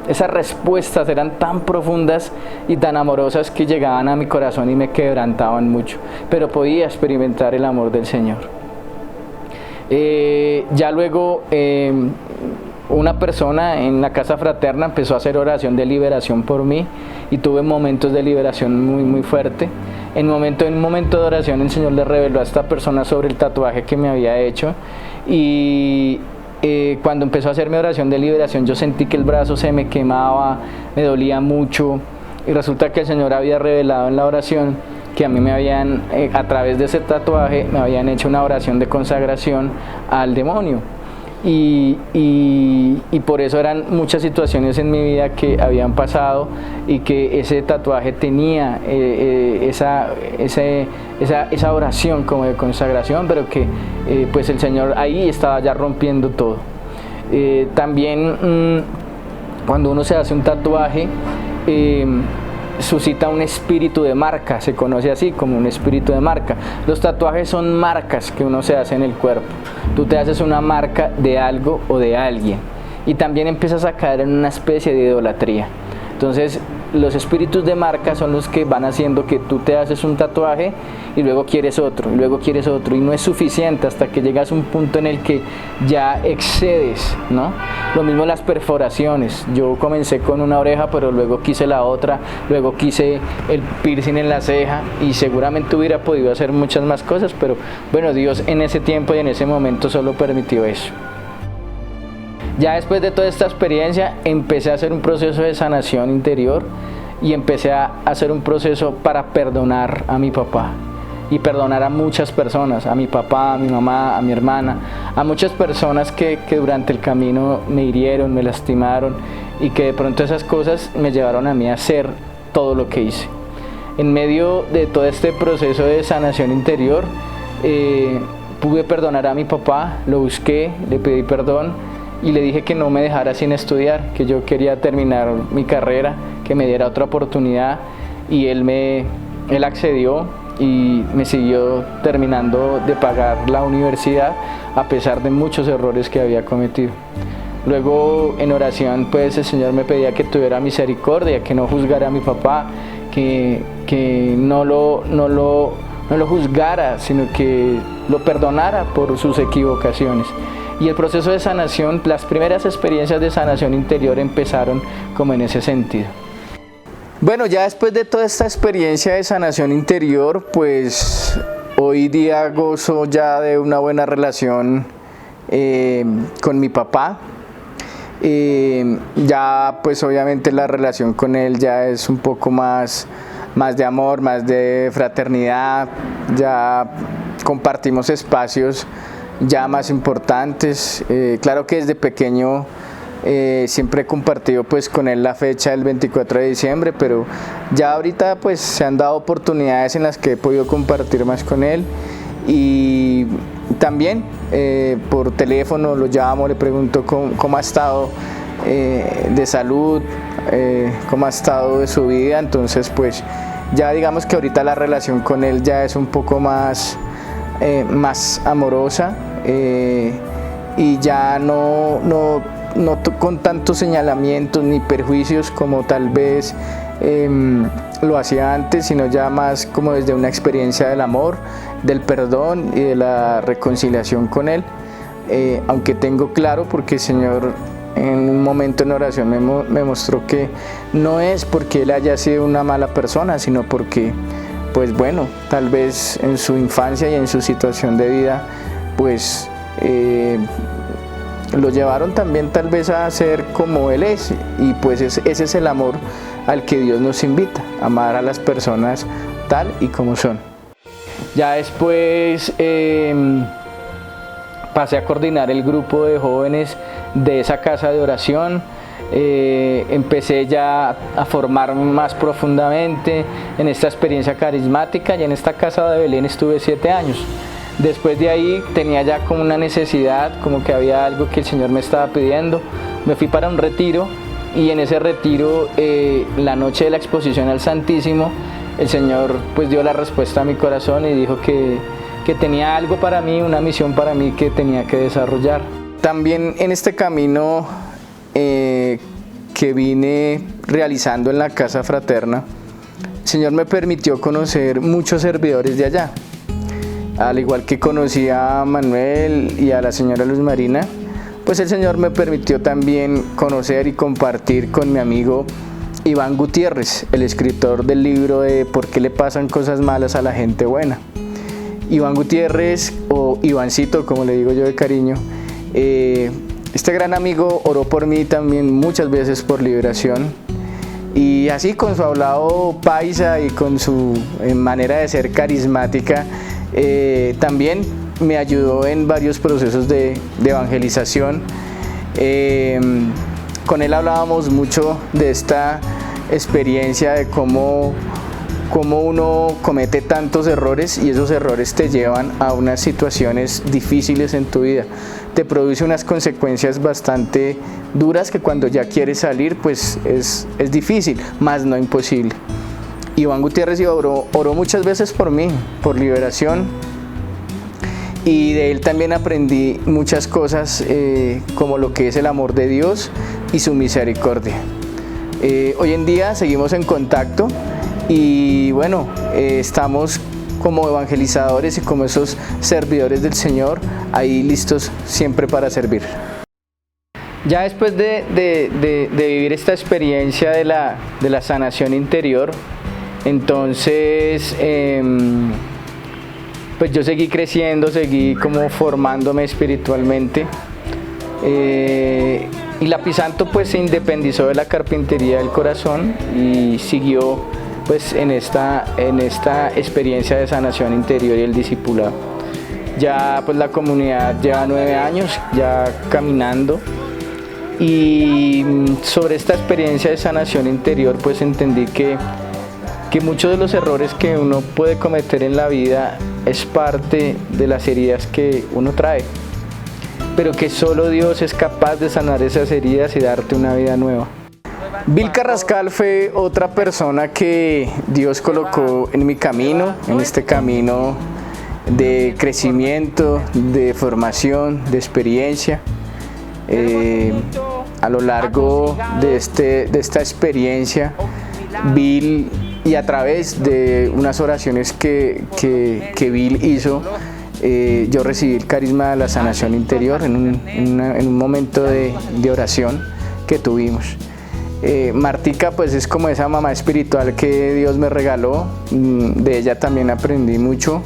Speaker 2: esas respuestas eran tan profundas y tan amorosas que llegaban a mi corazón y me quebrantaban mucho, pero podía experimentar el amor del Señor. Ya luego una persona en la casa fraterna empezó a hacer oración de liberación por mí y tuve momentos de liberación muy, muy fuerte. En un momento de oración el Señor le reveló a esta persona sobre el tatuaje que me había hecho y cuando empezó a hacer mi oración de liberación yo sentí que el brazo se me quemaba, me dolía mucho y resulta que el Señor había revelado en la oración que a mí me habían, a través de ese tatuaje, me habían hecho una oración de consagración al demonio. Y por eso eran muchas situaciones en mi vida que habían pasado y que ese tatuaje tenía esa oración como de consagración, pero que pues el Señor ahí estaba ya rompiendo todo. También cuando uno se hace un tatuaje suscita un espíritu de marca, se conoce así como un espíritu de marca. Los tatuajes son marcas que uno se hace en el cuerpo. Tú te haces una marca de algo o de alguien y también empiezas a caer en una especie de idolatría. Entonces los espíritus de marca son los que van haciendo que tú te haces un tatuaje y luego quieres otro, y luego quieres otro, y no es suficiente hasta que llegas a un punto en el que ya excedes, ¿no? Lo mismo las perforaciones. Yo comencé con una oreja, pero luego quise la otra, luego quise el piercing en la ceja y seguramente hubiera podido hacer muchas más cosas, pero bueno, Dios en ese tiempo y en ese momento solo permitió eso. Ya después de toda esta experiencia empecé a hacer un proceso de sanación interior y empecé a hacer un proceso para perdonar a mi papá y perdonar a muchas personas, a mi papá, a mi mamá, a mi hermana, a muchas personas que durante el camino me hirieron, me lastimaron y que de pronto esas cosas me llevaron a mí a hacer todo lo que hice. En medio de todo este proceso de sanación interior pude perdonar a mi papá, lo busqué, le pedí perdón y le dije que no me dejara sin estudiar, que yo quería terminar mi carrera, que me diera otra oportunidad y él accedió y me siguió terminando de pagar la universidad a pesar de muchos errores que había cometido. Luego en oración pues el Señor me pedía que tuviera misericordia, que no juzgara a mi papá, que no lo juzgara, sino que lo perdonara por sus equivocaciones. Y el proceso de sanación, las primeras experiencias de sanación interior empezaron como en ese sentido. Bueno, ya después de toda esta experiencia de sanación interior, pues hoy día gozo ya de una buena relación con mi papá. Ya pues obviamente la relación con él ya es un poco más de amor, más de fraternidad, ya compartimos espacios ya más importantes. Claro que desde pequeño siempre he compartido pues con él la fecha del 24 de diciembre, pero ya ahorita pues se han dado oportunidades en las que he podido compartir más con él y también por teléfono lo llamo, le pregunto cómo ha estado de salud, cómo ha estado de su vida. Entonces pues ya digamos que ahorita la relación con él ya es un poco más amorosa y ya no con tantos señalamientos ni perjuicios como tal vez lo hacía antes, sino ya más como desde una experiencia del amor, del perdón y de la reconciliación con Él. Aunque tengo claro, porque el Señor en un momento en oración me mostró que no es porque Él haya sido una mala persona, sino porque, pues bueno, tal vez en su infancia y en su situación de vida, pues lo llevaron también tal vez a ser como Él es, y pues ese es el amor al que Dios nos invita, amar a las personas tal y como son. Ya después pasé a coordinar el grupo de jóvenes de esa casa de oración. Empecé ya a formarme más profundamente en esta experiencia carismática, y en esta casa de Belén estuve 7 años. Después de ahí tenía ya como una necesidad, como que había algo que el Señor me estaba pidiendo. Me fui para un retiro, y en ese retiro, la noche de la exposición al Santísimo, el Señor pues dio la respuesta a mi corazón y dijo que tenía algo para mí, una misión para mí que tenía que desarrollar. También en este camino que vine realizando en la Casa Fraterna, el Señor me permitió conocer muchos servidores de allá. Al igual que conocí a Manuel y a la señora Luz Marina, pues el Señor me permitió también conocer y compartir con mi amigo Iván Gutiérrez, el escritor del libro de ¿Por qué le pasan cosas malas a la gente buena? Iván Gutiérrez, o Ivancito como le digo yo de cariño, este gran amigo oró por mí también muchas veces por liberación, y así con su hablado paisa y con su manera de ser carismática, también me ayudó en varios procesos de evangelización. Con él hablábamos mucho de esta experiencia de cómo uno comete tantos errores, y esos errores te llevan a unas situaciones difíciles en tu vida. Te produce unas consecuencias bastante duras que cuando ya quieres salir pues es difícil, más no imposible. Iván Gutiérrez oró muchas veces por mí, por liberación, y de él también aprendí muchas cosas, como lo que es el amor de Dios y su misericordia. Hoy en día seguimos en contacto, y bueno, estamos como evangelizadores y como esos servidores del Señor, ahí listos siempre para servir. Ya después de vivir esta experiencia de la sanación interior, entonces pues yo seguí creciendo, seguí como formándome espiritualmente, y la Pisanto pues se independizó de la carpintería del corazón y siguió pues en esta experiencia de sanación interior y el discipulado. Ya pues la comunidad lleva 9 años ya caminando, y sobre esta experiencia de sanación interior pues entendí que muchos de los errores que uno puede cometer en la vida es parte de las heridas que uno trae, pero que solo Dios es capaz de sanar esas heridas y darte una vida nueva. Bill Carrascal fue otra persona que Dios colocó en mi camino, en este camino de crecimiento, de formación, de experiencia. A lo largo de esta experiencia, Bill, y a través de unas oraciones que Bill hizo, yo recibí el carisma de la sanación interior en un momento de oración que tuvimos. Martica pues es como esa mamá espiritual que Dios me regaló, de ella también aprendí mucho.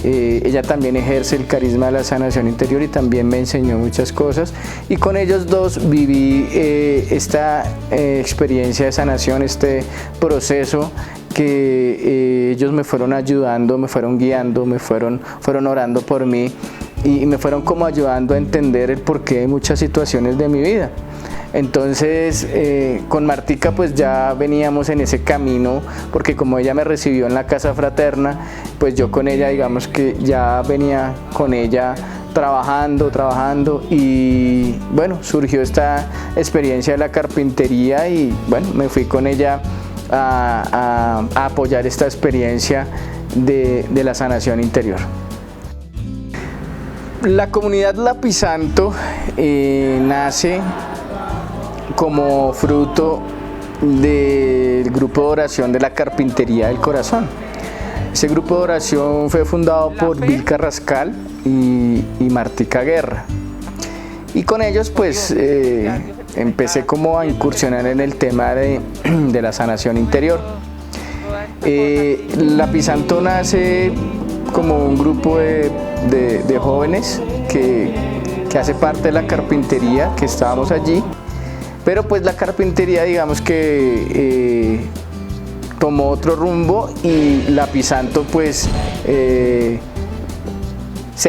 Speaker 2: Ella también ejerce el carisma de la sanación interior y también me enseñó muchas cosas, y con ellos dos viví esta experiencia de sanación, este proceso que ellos me fueron ayudando, me fueron guiando, fueron orando por mí, y me fueron como ayudando a entender el porqué de muchas situaciones de mi vida. Entonces con Martica pues ya veníamos en ese camino, porque como ella me recibió en la Casa Fraterna, pues yo con ella digamos que ya venía con ella trabajando, y bueno, surgió esta experiencia de la carpintería, y bueno, me fui con ella a apoyar esta experiencia de la sanación interior. La comunidad La Pisanto nace como fruto del grupo grupo de oración de la Carpintería del Corazón. Ese grupo de oración fue fundado por Bill Carrascal y Martica Guerra. Y con ellos pues empecé como a incursionar en el tema de la sanación interior. Lapisanto nace como un grupo de jóvenes que hace parte de la carpintería, que estábamos allí, pero pues la carpintería digamos que tomó otro rumbo y Lapisanto pues se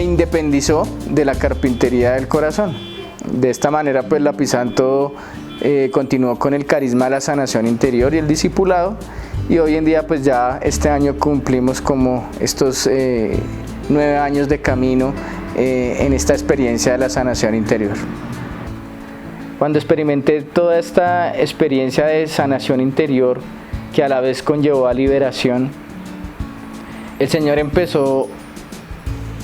Speaker 2: independizó de la Carpintería del Corazón. De esta manera pues Lapisanto continuó con el carisma de la sanación interior y el discipulado, y hoy en día pues ya este año cumplimos como estos 9 años de camino en esta experiencia de la sanación interior. Cuando experimenté toda esta experiencia de sanación interior, que a la vez conllevó a liberación, el Señor empezó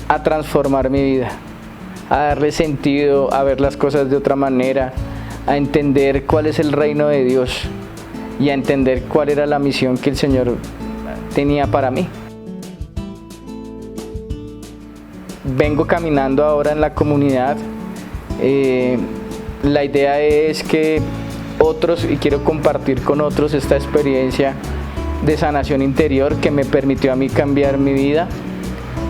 Speaker 2: a transformar mi vida, a darle sentido, a ver las cosas de otra manera, a entender cuál es el reino de Dios y a entender cuál era la misión que el Señor tenía para mí. Vengo caminando ahora en la comunidad. La idea es que otros, y quiero compartir con otros esta experiencia de sanación interior que me permitió a mí cambiar mi vida,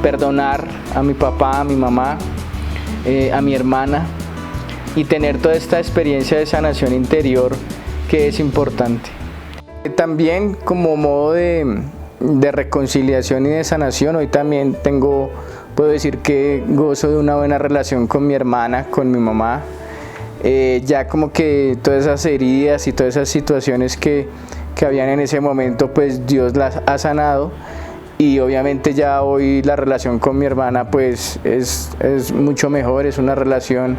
Speaker 2: perdonar a mi papá, a mi mamá, a mi hermana, y tener toda esta experiencia de sanación interior que es importante. También como modo de reconciliación y de sanación, hoy también puedo decir que gozo de una buena relación con mi hermana, con mi mamá. Ya como que todas esas heridas y todas esas situaciones que habían en ese momento, pues Dios las ha sanado, y obviamente ya hoy la relación con mi hermana pues es mucho mejor. Es una relación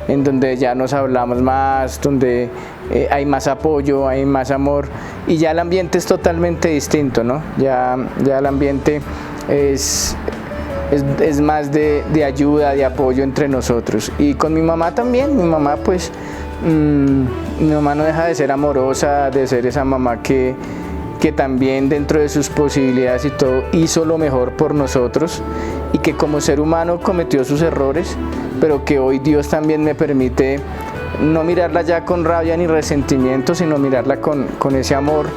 Speaker 2: en donde ya nos hablamos más, donde hay más apoyo, hay más amor, y ya el ambiente es totalmente distinto, ¿no? Ya el ambiente es más de ayuda, de apoyo entre nosotros. Y con mi mamá también. Mi mamá pues mi mamá no deja de ser amorosa, de ser esa mamá que también dentro de sus posibilidades y todo hizo lo mejor por nosotros, y que como ser humano cometió sus errores, pero que hoy Dios también me permite no mirarla ya con rabia ni resentimiento, sino mirarla con ese amor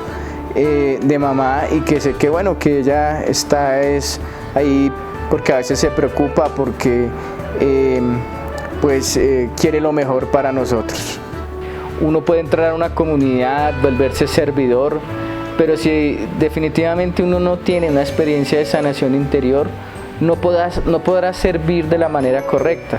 Speaker 2: de mamá, y que sé que bueno, que ella está ahí porque a veces se preocupa, porque quiere lo mejor para nosotros. Uno puede entrar a una comunidad, volverse servidor, pero si definitivamente uno no tiene una experiencia de sanación interior, no podrás servir de la manera correcta,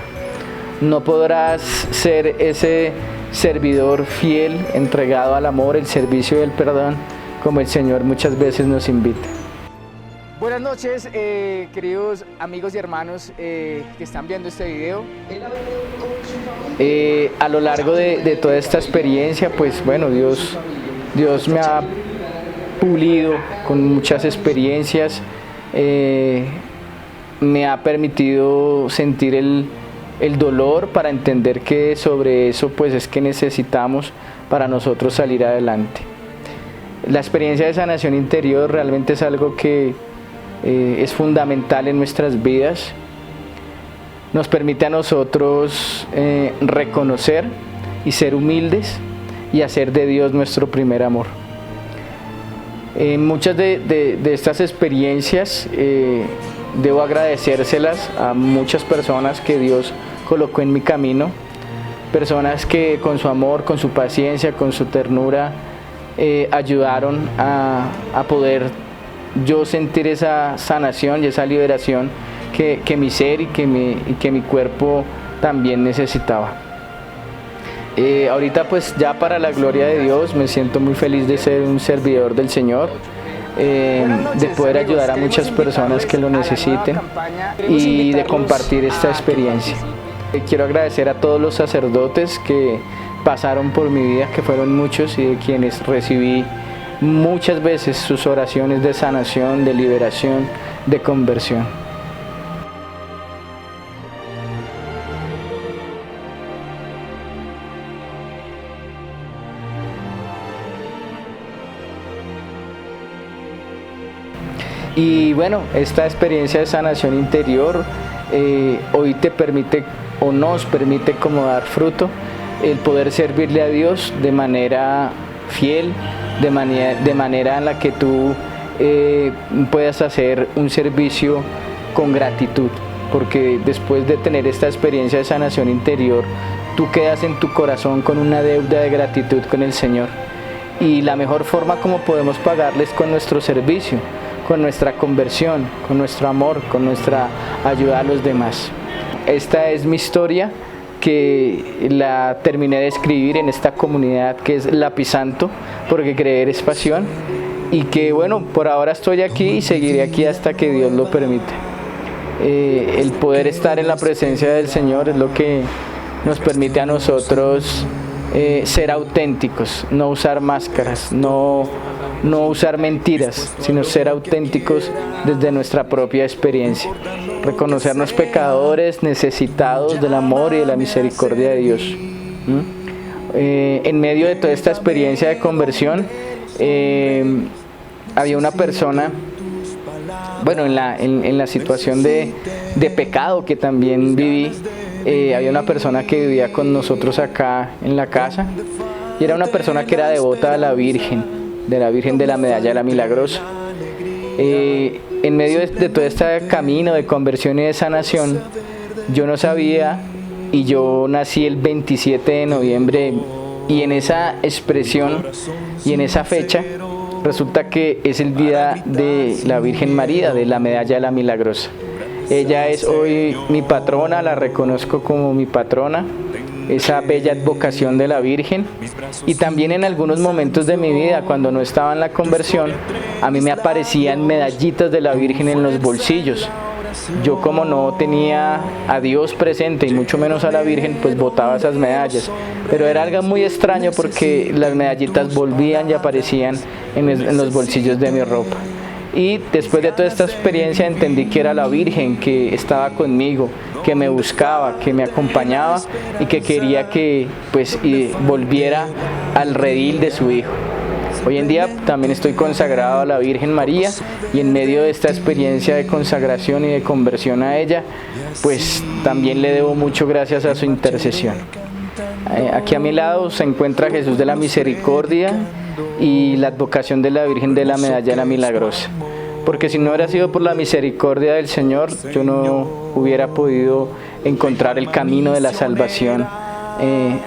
Speaker 2: no podrás ser ese servidor fiel, entregado al amor, el servicio y el perdón, como el Señor muchas veces nos invita. Buenas noches, queridos amigos y hermanos que están viendo este video. A lo largo de toda esta experiencia, pues bueno, Dios me ha pulido con muchas experiencias, me ha permitido sentir el dolor para entender que sobre eso pues es que necesitamos para nosotros salir adelante. La experiencia de sanación interior realmente es algo que es fundamental en nuestras vidas. Nos permite a nosotros reconocer y ser humildes y hacer de Dios nuestro primer amor. Muchas de estas experiencias debo agradecérselas a muchas personas que Dios colocó en mi camino, personas que con su amor, con su paciencia, con su ternura ayudaron a poder yo sentir esa sanación y esa liberación que mi ser y que mi cuerpo también necesitaba. Ahorita pues ya para la gloria de Dios me siento muy feliz de ser un servidor del Señor, de poder ayudar a muchas personas que lo necesiten y de compartir esta experiencia. Quiero agradecer a todos los sacerdotes que pasaron por mi vida, que fueron muchos, y de quienes recibí muchas veces sus oraciones de sanación, de liberación, de conversión. Y bueno, esta experiencia de sanación interior hoy te permite o nos permite como dar fruto, el poder servirle a Dios de manera fiel, de manera en la que tú puedas hacer un servicio con gratitud, porque después de tener esta experiencia de sanación interior, tú quedas en tu corazón con una deuda de gratitud con el Señor. Y la mejor forma como podemos pagarles con nuestro servicio, con nuestra conversión, con nuestro amor, con nuestra ayuda a los demás. Esta es mi historia, que la terminé de escribir en esta comunidad que es Lapisanto, porque creer es pasión, y que bueno, por ahora estoy aquí y seguiré aquí hasta que Dios lo permita. El poder estar en la presencia del Señor es lo que nos permite a nosotros ser auténticos, no usar máscaras, no usar mentiras, sino ser auténticos desde nuestra propia experiencia. Reconocernos pecadores, necesitados del amor y de la misericordia de Dios. En medio de toda esta experiencia de conversión, había una persona, bueno, en la situación de pecado que también viví, había una persona que vivía con nosotros acá en la casa, y era una persona que era devota a la Virgen de la Medalla de la Milagrosa. En medio de todo este camino de conversión y de sanación, yo no sabía, y yo nací el 27 de noviembre, y en esa expresión y en esa fecha resulta que es el día de la Virgen María, de la Medalla de la Milagrosa. Ella es hoy mi patrona, la reconozco como mi patrona, esa bella advocación de la Virgen. Y también en algunos momentos de mi vida, cuando no estaba en la conversión, a mí me aparecían medallitas de la Virgen en los bolsillos. Yo, como no tenía a Dios presente y mucho menos a la Virgen, pues botaba esas medallas. Pero era algo muy extraño porque las medallitas volvían y aparecían en los bolsillos de mi ropa. Y después de toda esta experiencia entendí que era la Virgen que estaba conmigo, que me buscaba, que me acompañaba y que quería que pues volviera al redil de su Hijo. Hoy en día también estoy consagrado a la Virgen María, y en medio de esta experiencia de consagración y de conversión a ella, pues también le debo mucho gracias a su intercesión. Aquí a mi lado se encuentra Jesús de la Misericordia y la advocación de la Virgen de la Medalla de la Milagrosa, porque si no hubiera sido por la misericordia del Señor, yo no hubiera podido encontrar el camino de la salvación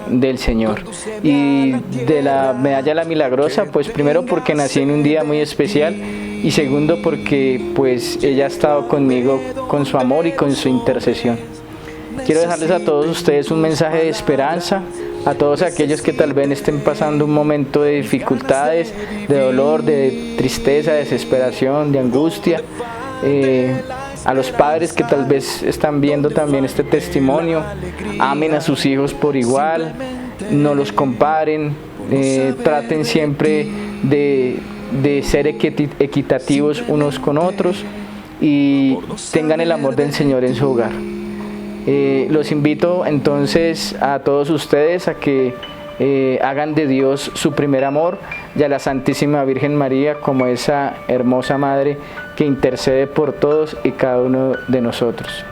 Speaker 2: del Señor. Y de la Medalla de la Milagrosa, pues primero porque nací en un día muy especial, y segundo porque pues ella ha estado conmigo con su amor y con su intercesión. Quiero dejarles a todos ustedes un mensaje de esperanza, a todos aquellos que tal vez estén pasando un momento de dificultades, de dolor, de tristeza, de desesperación, de angustia. A los padres que tal vez están viendo también este testimonio, amen a sus hijos por igual, no los comparen, traten siempre de ser equitativos unos con otros y tengan el amor del Señor en su hogar. Los invito entonces a todos ustedes a que hagan de Dios su primer amor, y a la Santísima Virgen María como esa hermosa Madre que intercede por todos y cada uno de nosotros.